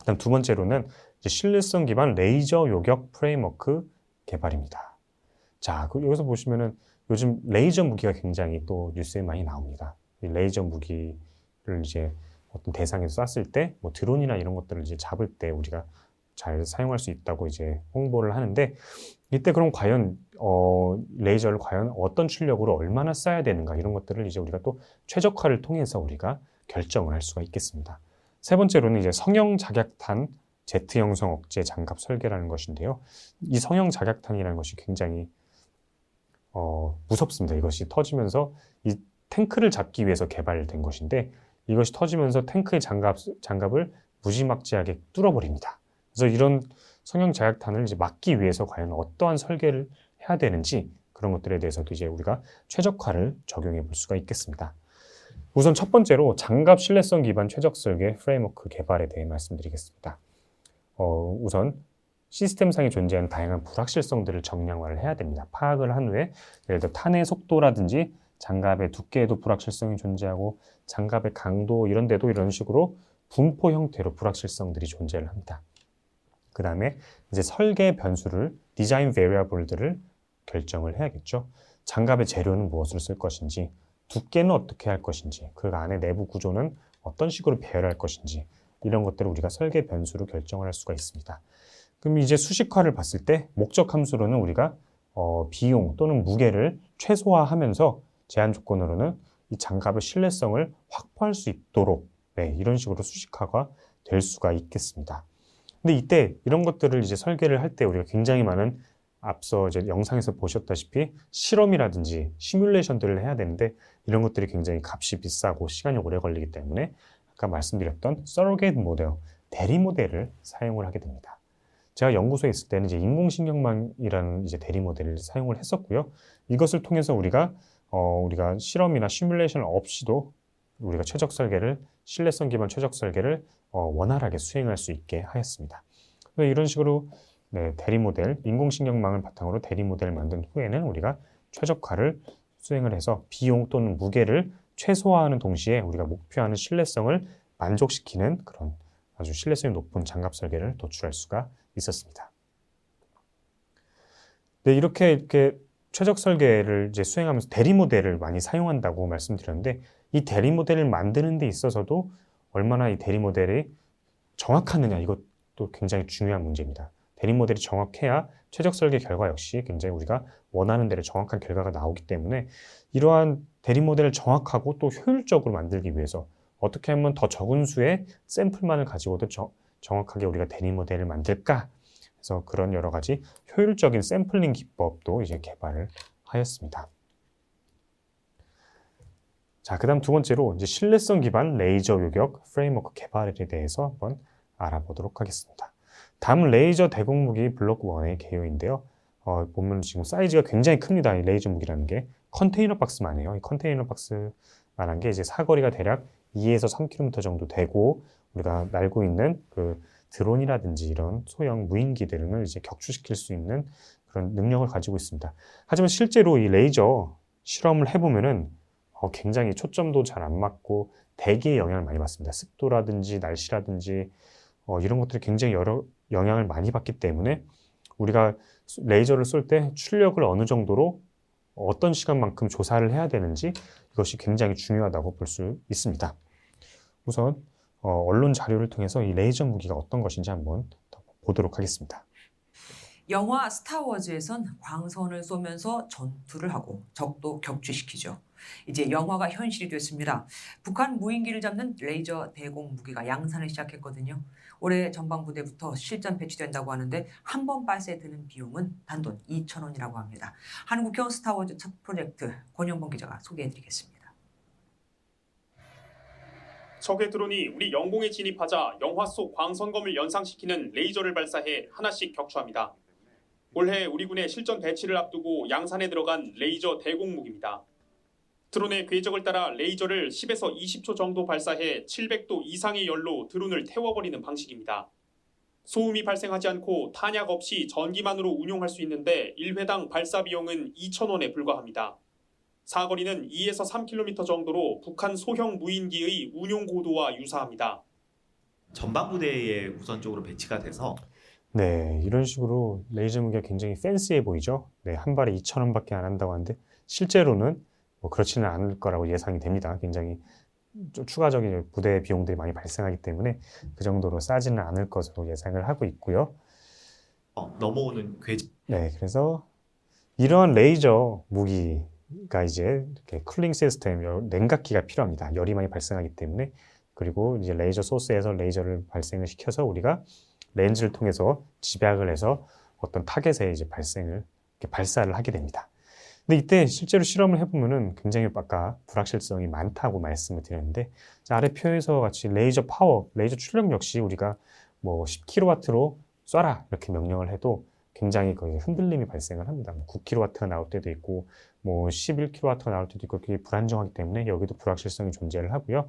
그다음 두 번째로는 이제 신뢰성 기반 레이저 요격 프레임워크 개발입니다. 자, 여기서 보시면은 요즘 레이저 무기가 굉장히 또 뉴스에 많이 나옵니다. 이 레이저 무기를 이제 어떤 대상에서 쐈을 때 뭐 드론이나 이런 것들을 이제 잡을 때 우리가 잘 사용할 수 있다고 이제 홍보를 하는데 이때 그럼 과연 레이저를 과연 어떤 출력으로 얼마나 쏴야 되는가 이런 것들을 이제 우리가 또 최적화를 통해서 우리가 결정을 할 수가 있겠습니다. 세 번째로는 이제 성형 작약탄 제트 형성 억제 장갑 설계라는 것인데요. 이 성형 작약탄이라는 것이 굉장히 무섭습니다. 이것이 터지면서 이 탱크를 잡기 위해서 개발된 것인데 이것이 터지면서 탱크의 장갑을 무지막지하게 뚫어버립니다. 그래서 이런 성형 작약탄을 이제 막기 위해서 과연 어떠한 설계를 해야 되는지 그런 것들에 대해서도 이제 우리가 최적화를 적용해 볼 수가 있겠습니다. 우선 첫 번째로 장갑 신뢰성 기반 최적 설계 프레임워크 개발에 대해 말씀드리겠습니다. 우선 시스템상에 존재하는 다양한 불확실성들을 정량화를 해야 됩니다. 파악을 한 후에 예를 들어 탄의 속도라든지 장갑의 두께에도 불확실성이 존재하고 장갑의 강도 이런 데도 이런 식으로 분포 형태로 불확실성들이 존재를 합니다. 그 다음에 이제 설계 변수를 디자인 베리어블들을 결정을 해야겠죠. 장갑의 재료는 무엇을 쓸 것인지, 두께는 어떻게 할 것인지, 그 안에 내부 구조는 어떤 식으로 배열할 것인지 이런 것들을 우리가 설계 변수로 결정을 할 수가 있습니다. 그럼 이제 수식화를 봤을 때 목적 함수로는 우리가 비용 또는 무게를 최소화하면서 제한 조건으로는 이 장갑의 신뢰성을 확보할 수 있도록 이런 식으로 수식화가 될 수가 있겠습니다. 근데 이때 이런 것들을 이제 설계를 할 때 우리가 굉장히 많은 앞서 이제 영상에서 보셨다시피 실험이라든지 시뮬레이션들을 해야 되는데 이런 것들이 굉장히 값이 비싸고 시간이 오래 걸리기 때문에 아까 말씀드렸던 서로게이트 모델, 대리 모델을 사용을 하게 됩니다. 제가 연구소에 있을 때는 이제 인공신경망이라는 이제 대리 모델을 사용을 했었고요. 이것을 통해서 우리가 실험이나 시뮬레이션 없이도 우리가 최적 설계를 신뢰성 기반 최적 설계를 원활하게 수행할 수 있게 하였습니다. 이런 식으로 대리 모델, 인공신경망을 바탕으로 대리 모델을 만든 후에는 우리가 최적화를 수행을 해서 비용 또는 무게를 최소화하는 동시에 우리가 목표하는 신뢰성을 만족시키는 그런 아주 신뢰성이 높은 장갑 설계를 도출할 수가 있었습니다. 이렇게 최적 설계를 이제 수행하면서 대리 모델을 많이 사용한다고 말씀드렸는데 이 대리 모델을 만드는 데 있어서도 얼마나 이 대리 모델이 정확하느냐 이것도 굉장히 중요한 문제입니다. 대리 모델이 정확해야 최적 설계 결과 역시 굉장히 우리가 원하는 대로 정확한 결과가 나오기 때문에 이러한 대리 모델을 정확하고 또 효율적으로 만들기 위해서 어떻게 하면 더 적은 수의 샘플만을 가지고도 정확하게 우리가 대리 모델을 만들까? 그래서 그런 여러 가지 효율적인 샘플링 기법도 이제 개발을 하였습니다. 자, 그다음 두 번째로 이제 신뢰성 기반 레이저 요격 프레임워크 개발에 대해서 한번 알아보도록 하겠습니다. 다음은 레이저 대공 무기 블록 1의 개요인데요. 보면 지금 사이즈가 굉장히 큽니다. 이 레이저 무기라는 게 컨테이너 박스만 해요. 이 컨테이너 박스만한 게 이제 사거리가 대략 2에서 3km 정도 되고 우리가 날고 있는 그 드론이라든지 이런 소형 무인기들을 이제 격추시킬 수 있는 그런 능력을 가지고 있습니다. 하지만 실제로 이 레이저 실험을 해보면은 굉장히 초점도 잘 안 맞고 대기의 영향을 많이 받습니다. 습도라든지 날씨라든지 이런 것들이 굉장히 여러 영향을 많이 받기 때문에 우리가 레이저를 쏠 때 출력을 어느 정도로 어떤 시간만큼 조사를 해야 되는지 이것이 굉장히 중요하다고 볼 수 있습니다. 우선 언론 자료를 통해서 이 레이저 무기가 어떤 것인지 한번 보도록 하겠습니다. 영화 스타워즈에선 광선을 쏘면서 전투를 하고 적도 격추시키죠. 이제 영화가 현실이 됐습니다. 북한 무인기를 잡는 레이저 대공 무기가 양산을 시작했거든요. 올해 전방부대부터 실전 배치된다고 하는데 한 번 발사에 드는 비용은 단돈 2,000원이라고 합니다. 한국형 스타워즈 첫 프로젝트 권영범 기자가 소개해드리겠습니다. 적의 드론이 우리 영공에 진입하자 영화 속 광선검을 연상시키는 레이저를 발사해 하나씩 격추합니다. 올해 우리 군의 실전 배치를 앞두고 양산에 들어간 레이저 대공 무기입니다. 드론의 궤적을 따라 레이저를 10에서 20초 정도 발사해 700도 이상의 열로 드론을 태워버리는 방식입니다. 소음이 발생하지 않고 탄약 없이 전기만으로 운용할 수 있는데 1회당 발사 비용은 2,000원에 불과합니다. 사거리는 2에서 3km 정도로 북한 소형 무인기의 운용 고도와 유사합니다. 전방부대에 우선적으로 배치가 돼서 이런 식으로 레이저 무기가 굉장히 팬시해 보이죠. 한 발에 2,000원밖에 안 한다고 하는데 실제로는 뭐 그렇지는 않을 거라고 예상이 됩니다. 굉장히 좀 추가적인 부대 비용들이 많이 발생하기 때문에 그 정도로 싸지는 않을 것으로 예상을 하고 있고요. 넘어오는 궤적 네, 그래서 이런 레이저 무기가 이제 이렇게 쿨링 시스템, 냉각기가 필요합니다. 열이 많이 발생하기 때문에. 그리고 이제 레이저 소스에서 레이저를 발생을 시켜서 우리가 렌즈를 통해서 집약을 해서 어떤 타겟에 이제 이렇게 발사를 하게 됩니다. 근데 이때 실제로 실험을 해보면은 굉장히 아까 불확실성이 많다고 말씀을 드렸는데, 아래 표에서 같이 레이저 파워, 레이저 출력 역시 우리가 뭐 10kW로 쏴라 이렇게 명령을 해도 굉장히 거의 흔들림이 발생을 합니다. 9kW가 나올 때도 있고 뭐 11kW가 나올 때도 있고 그게 불안정하기 때문에 여기도 불확실성이 존재를 하고요.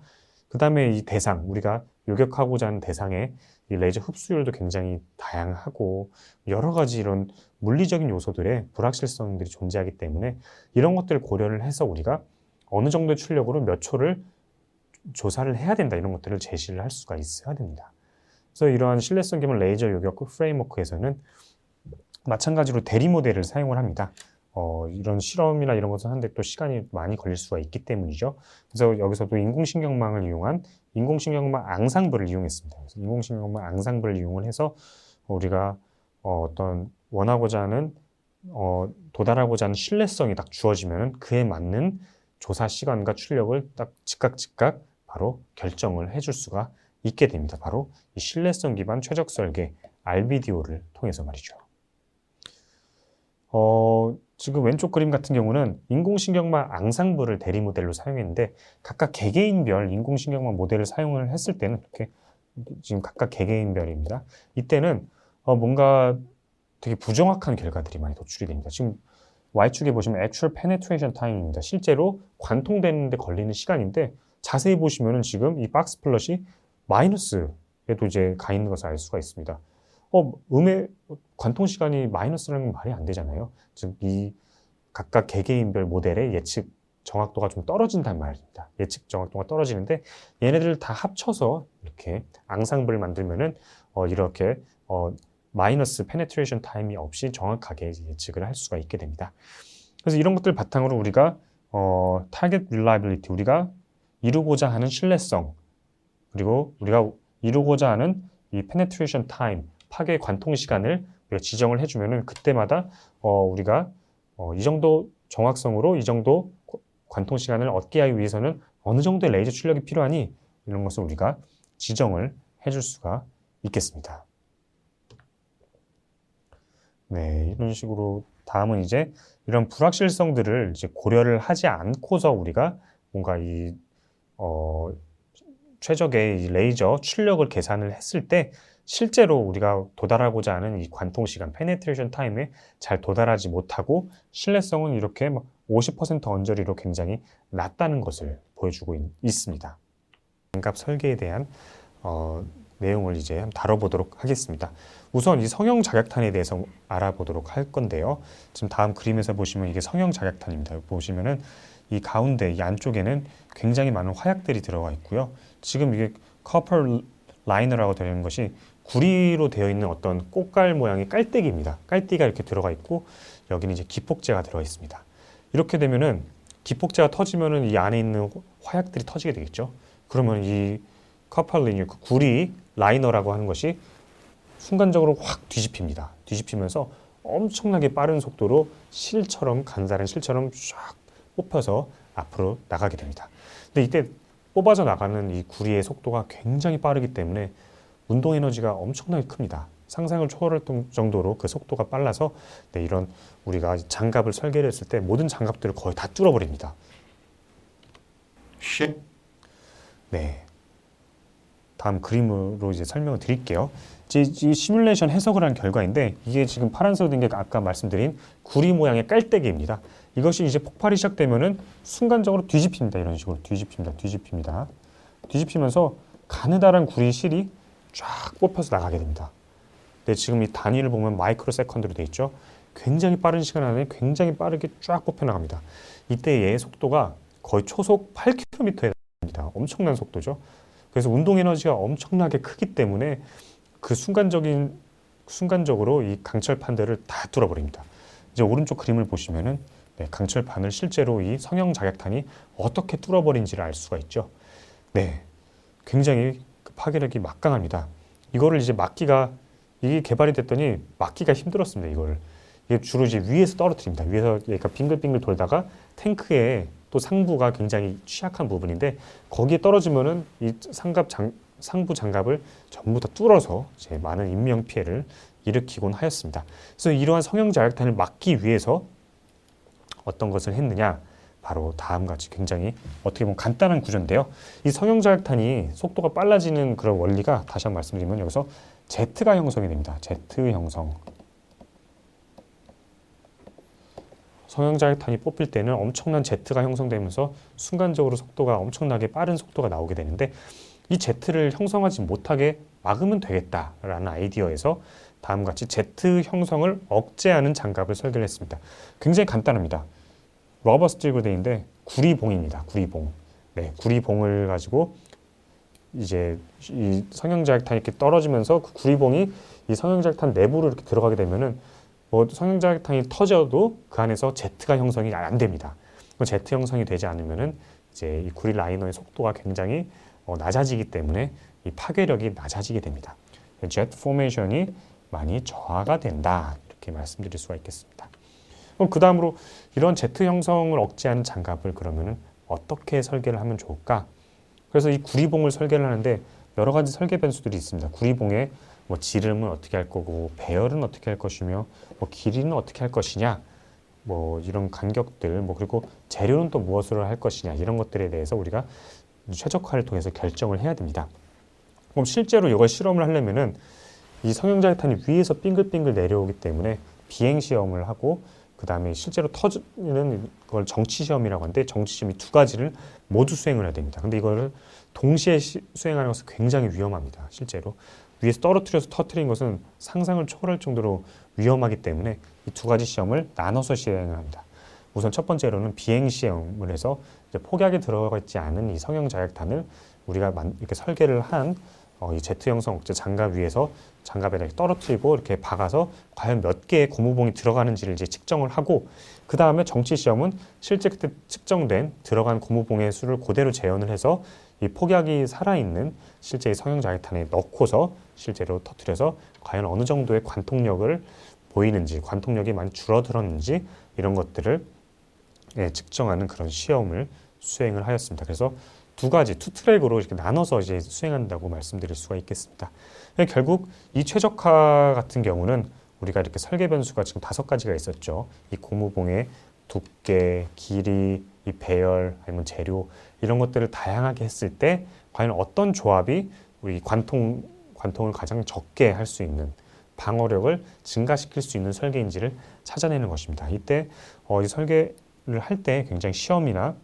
그 다음에 이 대상, 우리가 요격하고자 하는 대상의 이 레이저 흡수율도 굉장히 다양하고 여러 가지 이런 물리적인 요소들의 불확실성들이 존재하기 때문에 이런 것들을 고려를 해서 우리가 어느 정도의 출력으로 몇 초를 조사를 해야 된다, 이런 것들을 제시를 할 수가 있어야 됩니다. 그래서 이러한 신뢰성 기반 레이저 요격 프레임워크에서는 마찬가지로 대리 모델을 사용을 합니다. 이런 실험이나 이런 것을 하는데 또 시간이 많이 걸릴 수가 있기 때문이죠. 그래서 여기서도 인공신경망을 이용한 인공신경망 앙상블을 이용했습니다. 그래서 인공신경망 앙상블을 이용을 해서 우리가 어떤 원하고자 하는 도달하고자 하는 신뢰성이 딱 주어지면 그에 맞는 조사 시간과 출력을 딱 즉각 바로 결정을 해줄 수가 있게 됩니다. 바로 이 신뢰성 기반 최적 설계 RBDO를 통해서 말이죠. 지금 왼쪽 그림 같은 경우는 인공신경망 앙상블을 대리 모델로 사용했는데 각각 개개인별 인공신경망 모델을 사용을 했을 때는 이렇게 지금 각각 개개인별입니다. 이때는 뭔가 되게 부정확한 결과들이 많이 도출이 됩니다. 지금 Y축에 보시면 Actual Penetration Time입니다. 실제로 관통되는 데 걸리는 시간인데 자세히 보시면은 지금 이 박스 플롯이 마이너스에도 이제 가 있는 것을 알 수가 있습니다. 음의 관통 시간이 마이너스라는 말이 안 되잖아요. 즉, 이 각각 개개인별 모델의 예측 정확도가 좀 떨어진단 말입니다. 예측 정확도가 떨어지는데 얘네들을 다 합쳐서 이렇게 앙상블을 만들면은 이렇게 마이너스 페네트레이션 타임이 없이 정확하게 예측을 할 수가 있게 됩니다. 그래서 이런 것들 바탕으로 우리가 타겟 릴라이빌리티, 우리가 이루고자 하는 신뢰성, 그리고 우리가 이루고자 하는 이 페네트레이션 타임, 파괴 관통 시간을 우리가 지정을 해주면은 그때마다 우리가 이 정도 정확성으로 이 정도 관통 시간을 얻게 하기 위해서는 어느 정도의 레이저 출력이 필요하니 이런 것을 우리가 지정을 해줄 수가 있겠습니다. 네, 이런 식으로 다음은 이제 이런 불확실성들을 이제 고려를 하지 않고서 우리가 뭔가 이 최적의 이 레이저 출력을 계산을 했을 때 실제로 우리가 도달하고자 하는 이 관통 시간, 페네트레이션 타임에 잘 도달하지 못하고 신뢰성은 이렇게 50% 언저리로 굉장히 낮다는 것을 보여주고 있습니다. 장갑 설계에 대한 내용을 이제 한번 다뤄보도록 하겠습니다. 우선 이 성형 자격탄에 대해서 알아보도록 할 건데요. 지금 다음 그림에서 보시면 이게 성형 자격탄입니다. 보시면은 이 가운데 이 안쪽에는 굉장히 많은 화약들이 들어가 있고요. 지금 이게 커퍼 라이너라고 되는 것이 구리로 되어 있는 어떤 꽃갈 모양의 깔때기입니다. 깔때기가 이렇게 들어가 있고 여기는 이제 기폭제가 들어가 있습니다. 이렇게 되면은 기폭제가 터지면은 이 안에 있는 화약들이 터지게 되겠죠. 그러면 이 커퍼 라이너, 그 구리 라이너라고 하는 것이 순간적으로 확 뒤집힙니다. 뒤집히면서 엄청나게 빠른 속도로 실처럼, 간사른 실처럼 쫙 뽑혀서 앞으로 나가게 됩니다. 근데 이때 뽑아져 나가는 이 구리의 속도가 굉장히 빠르기 때문에 운동 에너지가 엄청나게 큽니다. 상상을 초월할 정도로 그 속도가 빨라서 이런 우리가 장갑을 설계를 했을 때 모든 장갑들을 거의 다 뚫어버립니다. 네. 다음 그림으로 이제 설명을 드릴게요. 이 시뮬레이션 해석을 한 결과인데 이게 지금 파란색으로 된 게 아까 말씀드린 구리 모양의 깔때기입니다. 이것이 이제 폭발이 시작되면은 순간적으로 뒤집힙니다. 이런 식으로 뒤집힙니다. 뒤집히면서 가느다란 구리 실이 쫙 뽑혀서 나가게 됩니다. 근데 지금 이 단위를 보면 마이크로 세컨드로 되어 있죠. 굉장히 빠른 시간 안에 굉장히 빠르게 쫙 뽑혀 나갑니다. 이때 얘의 속도가 거의 초속 8km에 달합니다. 엄청난 속도죠. 그래서 운동 에너지가 엄청나게 크기 때문에 그 순간적으로 이 강철판들을 다 뚫어버립니다. 이제 오른쪽 그림을 보시면은 강철판을 실제로 이 성형 자격탄이 어떻게 뚫어버린지를 알 수가 있죠. 네, 굉장히 그 파괴력이 막강합니다. 이거를 이제 막기가 이게 개발이 됐더니 막기가 힘들었습니다. 이거를 이게 주로 이제 위에서 떨어뜨립니다. 위에서 얘가 빙글빙글 돌다가 탱크의 또 상부가 굉장히 취약한 부분인데 거기에 떨어지면은 이 상부 장갑을 전부 다 뚫어서 이제 많은 인명 피해를 일으키곤 하였습니다. 그래서 이러한 성형 자격탄을 막기 위해서 어떤 것을 했느냐? 바로 다음과 같이 굉장히 어떻게 보면 간단한 구조인데요. 이 성형 자격탄이 속도가 빨라지는 그런 원리가 다시 한번 말씀드리면 여기서 Z가 형성이 됩니다. Z 형성. 성형 자격탄이 뽑힐 때는 엄청난 Z가 형성되면서 순간적으로 속도가 엄청나게 빠른 속도가 나오게 되는데 이 Z를 형성하지 못하게 막으면 되겠다라는 아이디어에서 다음과 같이 Z 형성을 억제하는 장갑을 설계를 했습니다. 굉장히 간단합니다. 러버 스틸 그레인인데 구리봉입니다. 구리봉. 네, 구리봉을 가지고 이제 이 성형자격탄이 이렇게 떨어지면서 그 구리봉이 이 성형자격탄 내부로 이렇게 들어가게 되면은 뭐 성형자격탄이 터져도 그 안에서 Z가 형성이 안 됩니다. Z 형성이 되지 않으면은 이제 이 구리 라이너의 속도가 굉장히 낮아지기 때문에 이 파괴력이 낮아지게 됩니다. Z 포메이션이 많이 저하가 된다 이렇게 말씀드릴 수가 있겠습니다. 그럼 그 다음으로 이런 Z 형성을 억제하는 장갑을 그러면은 어떻게 설계를 하면 좋을까? 그래서 이 구리봉을 설계를 하는데 여러 가지 설계 변수들이 있습니다. 구리봉에 뭐 지름은 어떻게 할 거고 배열은 어떻게 할 것이며 뭐 길이는 어떻게 할 것이냐 뭐 이런 간격들 뭐 그리고 재료는 또 무엇으로 할 것이냐 이런 것들에 대해서 우리가 최적화를 통해서 결정을 해야 됩니다. 그럼 실제로 이걸 실험을 하려면은 이 성형자격탄이 위에서 빙글빙글 내려오기 때문에 비행 시험을 하고 그 다음에 실제로 터지는 걸 정치 시험이라고 하는데 정치 시험 이 두 가지를 모두 수행을 해야 됩니다. 근데 이거를 동시에 수행하는 것은 굉장히 위험합니다. 실제로 위에서 떨어뜨려서 터뜨린 것은 상상을 초월할 정도로 위험하기 때문에 이 두 가지 시험을 나눠서 시행을 합니다. 우선 첫 번째로는 비행 시험을 해서 이제 폭약에 들어가 있지 않은 이 성형 자격탄을 우리가 이렇게 설계를 한 이 Z 형성 억제 장갑 위에서 장갑에 이렇게 떨어뜨리고 이렇게 박아서 과연 몇 개의 고무봉이 들어가는지를 이제 측정을 하고 그 다음에 정치 시험은 실제 그때 측정된 들어간 고무봉의 수를 그대로 재현을 해서 이 폭약이 살아있는 실제 성형 자격탄에 넣고서 실제로 터뜨려서 과연 어느 정도의 관통력을 보이는지 관통력이 많이 줄어들었는지 이런 것들을 측정하는 그런 시험을 수행을 하였습니다. 그래서 두 가지, 투 트랙으로 이렇게 나눠서 이제 수행한다고 말씀드릴 수가 있겠습니다. 결국 이 최적화 같은 경우는 우리가 이렇게 설계 변수가 지금 5가지가 있었죠. 이 고무봉의 두께, 길이, 이 배열, 아니면 재료 이런 것들을 다양하게 했을 때 과연 어떤 조합이 우리 관통을 가장 적게 할 수 있는 방어력을 증가시킬 수 있는 설계인지를 찾아내는 것입니다. 이때 이 설계를 할 때 굉장히 시험이나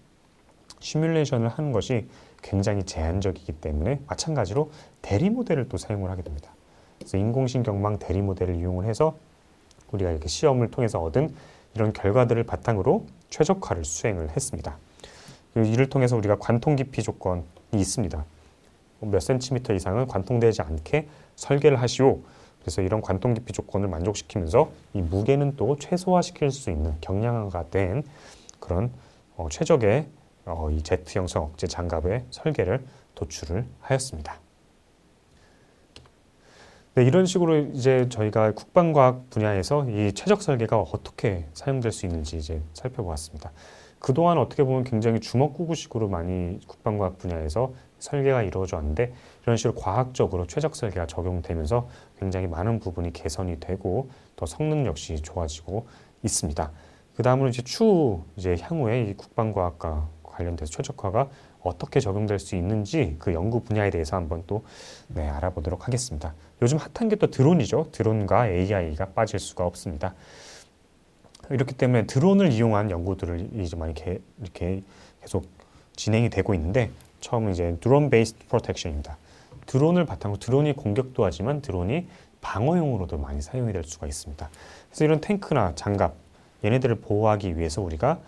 시뮬레이션을 하는 것이 굉장히 제한적이기 때문에 마찬가지로 대리 모델을 또 사용을 하게 됩니다. 그래서 인공신경망 대리 모델을 이용을 해서 우리가 이렇게 시험을 통해서 얻은 이런 결과들을 바탕으로 최적화를 수행을 했습니다. 이를 통해서 우리가 관통 깊이 조건이 있습니다. 몇 센티미터 이상은 관통되지 않게 설계를 하시오. 그래서 이런 관통 깊이 조건을 만족시키면서 이 무게는 또 최소화시킬 수 있는 경량화가 된 그런 최적의 이 Z 형성 억제 장갑의 설계를 도출을 하였습니다. 네, 이런 식으로 이제 저희가 국방과학 분야에서 이 최적 설계가 어떻게 사용될 수 있는지 이제 살펴보았습니다. 그동안 어떻게 보면 굉장히 주먹구구식으로 많이 국방과학 분야에서 설계가 이루어져 왔는데 이런 식으로 과학적으로 최적 설계가 적용되면서 굉장히 많은 부분이 개선이 되고 더 성능 역시 좋아지고 있습니다. 그 다음으로 이제 향후에 이 국방과학과 관련돼서 최적화가 어떻게 적용될 수 있는지 그 연구 분야에 대해서 한번 또 알아보도록 하겠습니다. 요즘 핫한 게 또 드론이죠. 드론과 AI가 빠질 수가 없습니다. 이렇기 때문에 드론을 이용한 연구들을 이제 많이 이렇게 계속 진행이 되고 있는데 처음은 이제 드론 베이스드 프로텍션입니다. 드론을 바탕으로 드론이 공격도 하지만 드론이 방어용으로도 많이 사용이 될 수가 있습니다. 그래서 이런 탱크나 장갑 얘네들을 보호하기 위해서 우리가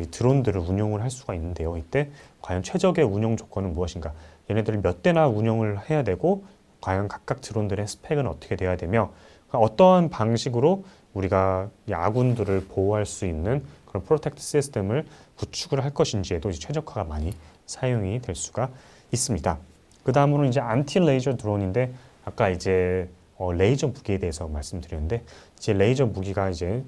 이 드론들을 운용을 할 수가 있는데요. 이때 과연 최적의 운용 조건은 무엇인가? 얘네들을 몇 대나 운용을 해야 되고 과연 각각 드론들의 스펙은 어떻게 돼야 되며 어떠한 방식으로 우리가 이 아군들을 보호할 수 있는 그런 프로텍트 시스템을 구축을 할 것인지에도 이제 최적화가 많이 사용이 될 수가 있습니다. 그 다음으로는 이제 안티 레이저 드론인데 아까 이제 레이저 무기에 대해서 말씀드렸는데 이제 레이저 무기가 이제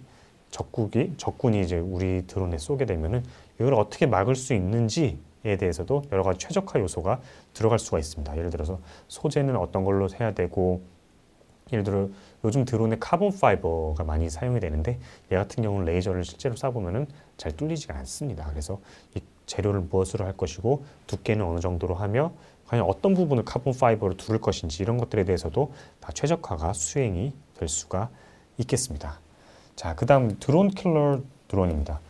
적군이 이제 우리 드론에 쏘게 되면은 이걸 어떻게 막을 수 있는지에 대해서도 여러 가지 최적화 요소가 들어갈 수가 있습니다. 예를 들어서 소재는 어떤 걸로 해야 되고, 예를 들어 요즘 드론에 카본 파이버가 많이 사용이 되는데 얘 같은 경우는 레이저를 실제로 쏴보면은 잘 뚫리지가 않습니다. 그래서 이 재료를 무엇으로 할 것이고 두께는 어느 정도로 하며 과연 어떤 부분을 카본 파이버로 두를 것인지 이런 것들에 대해서도 다 최적화가 수행이 될 수가 있겠습니다. 자, 그 다음 드론 킬러 드론입니다.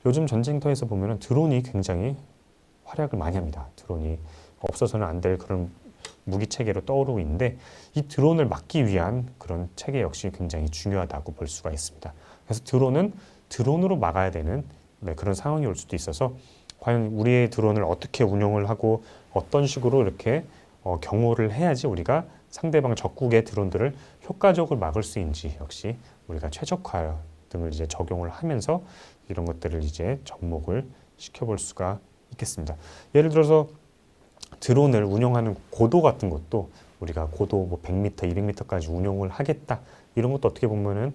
요즘 전쟁터에서 보면은 드론이 굉장히 활약을 많이 합니다. 드론이 없어서는 안 될 그런 무기 체계로 떠오르고 있는데 이 드론을 막기 위한 그런 체계 역시 굉장히 중요하다고 볼 수가 있습니다. 그래서 드론은 드론으로 막아야 되는 그런 상황이 올 수도 있어서 과연 우리의 드론을 어떻게 운용을 하고 어떤 식으로 이렇게 경호를 해야지 우리가 상대방 적국의 드론들을 효과적으로 막을 수 있는지 역시 우리가 최적화 등을 이제 적용을 하면서 이런 것들을 이제 접목을 시켜볼 수가 있겠습니다. 예를 들어서 드론을 운영하는 고도 같은 것도 우리가 고도 뭐 100m, 200m까지 운용을 하겠다 이런 것도 어떻게 보면은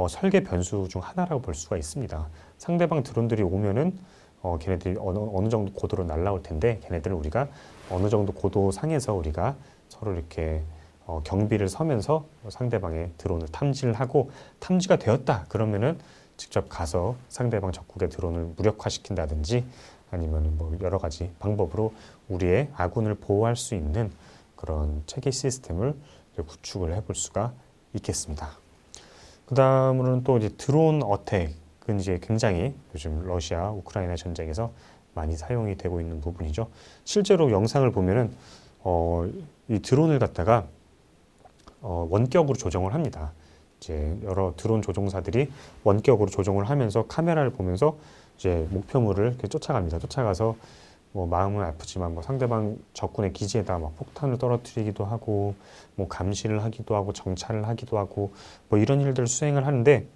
설계 변수 중 하나라고 볼 수가 있습니다. 상대방 드론들이 오면은 걔네들이 어느 정도 고도로 날아올 텐데 걔네들을 우리가 어느 정도 고도 상에서 우리가 서로 이렇게 경비를 서면서 상대방의 드론을 탐지를 하고 탐지가 되었다 그러면은 직접 가서 상대방 적국의 드론을 무력화시킨다든지 아니면 뭐 여러 가지 방법으로 우리의 아군을 보호할 수 있는 그런 체계 시스템을 구축을 해볼 수가 있겠습니다. 그 다음으로는 또 이제 드론 어택은 이제 굉장히 요즘 러시아 우크라이나 전쟁에서 많이 사용이 되고 있는 부분이죠. 실제로 영상을 보면은 이 드론을 갖다가 원격으로 조정을 합니다. 이제 여러 드론 조종사들이 원격으로 조종을 하면서 카메라를 보면서 이제 목표물을 이렇게 쫓아갑니다. 쫓아가서 뭐 마음은 아프지만 뭐 상대방 적군의 기지에다 막 폭탄을 떨어뜨리기도 하고 뭐 감시를 하기도 하고 정찰을 하기도 하고 뭐 이런 일들을 수행을 하는데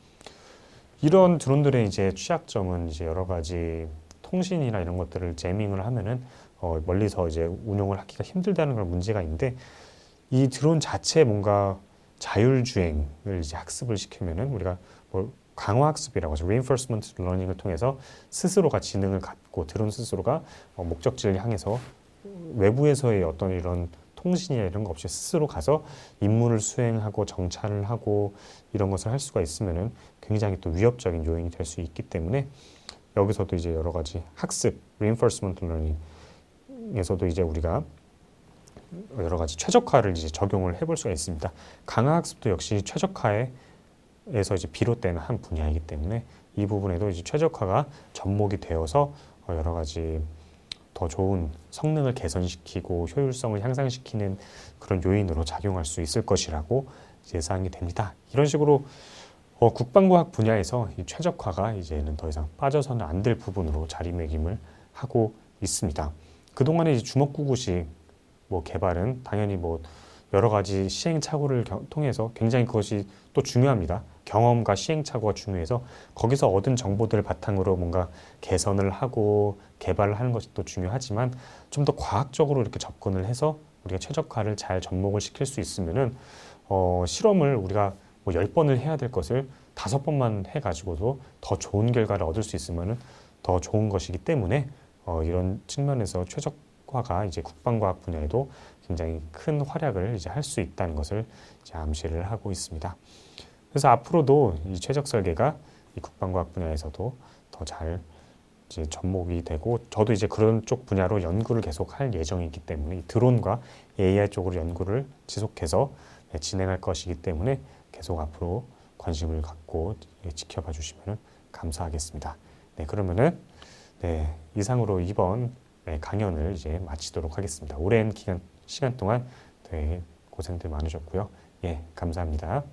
이런 드론들의 이제 취약점은 이제 여러 가지 통신이나 이런 것들을 제밍을 하면은 멀리서 이제 운용을 하기가 힘들다는 그런 문제가 있는데 이 드론 자체 뭔가 자율주행을 이제 학습을 시키면은 우리가 뭐 강화학습이라고 하죠. reinforcement learning을 통해서 스스로가 지능을 갖고 드론 스스로가 목적지를 향해서 외부에서의 어떤 이런 통신이나 이런 거 없이 스스로 가서 임무를 수행하고 정찰을 하고 이런 것을 할 수가 있으면은 굉장히 또 위협적인 요인이 될 수 있기 때문에 여기서도 이제 여러 가지 학습, reinforcement learning에서도 이제 우리가 여러 가지 최적화를 이제 적용을 해볼 수가 있습니다. 강화학습도 역시 최적화에서 이제 비롯되는 한 분야이기 때문에 이 부분에도 이제 최적화가 접목이 되어서 여러 가지 더 좋은 성능을 개선시키고 효율성을 향상시키는 그런 요인으로 작용할 수 있을 것이라고 예상이 됩니다. 이런 식으로 국방과학 분야에서 이 최적화가 이제는 더 이상 빠져서는 안 될 부분으로 자리매김을 하고 있습니다. 그동안에 이제 주먹구구식 뭐 개발은 당연히 뭐 여러 가지 시행착오를 통해서 굉장히 그것이 또 중요합니다. 경험과 시행착오가 중요해서 거기서 얻은 정보들을 바탕으로 뭔가 개선을 하고 개발을 하는 것이 또 중요하지만 좀 더 과학적으로 이렇게 접근을 해서 우리가 최적화를 잘 접목을 시킬 수 있으면은 실험을 우리가 뭐 10번을 해야 될 것을 5번만 해가지고도 더 좋은 결과를 얻을 수 있으면은 더 좋은 것이기 때문에 이런 측면에서 최적화가 이제 국방과학 분야에도 굉장히 큰 활약을 이제 할 수 있다는 것을 이제 암시를 하고 있습니다. 그래서 앞으로도 이 최적 설계가 이 국방과학 분야에서도 더 잘 이제 접목이 되고 저도 이제 그런 쪽 분야로 연구를 계속 할 예정이기 때문에 이 드론과 AI 쪽으로 연구를 지속해서 진행할 것이기 때문에 계속 앞으로 관심을 갖고 지켜봐 주시면 감사하겠습니다. 네, 그러면은 이상으로 이번 강연을 이제 마치도록 하겠습니다. 오랜 시간 동안 고생들 많으셨고요. 예, 감사합니다.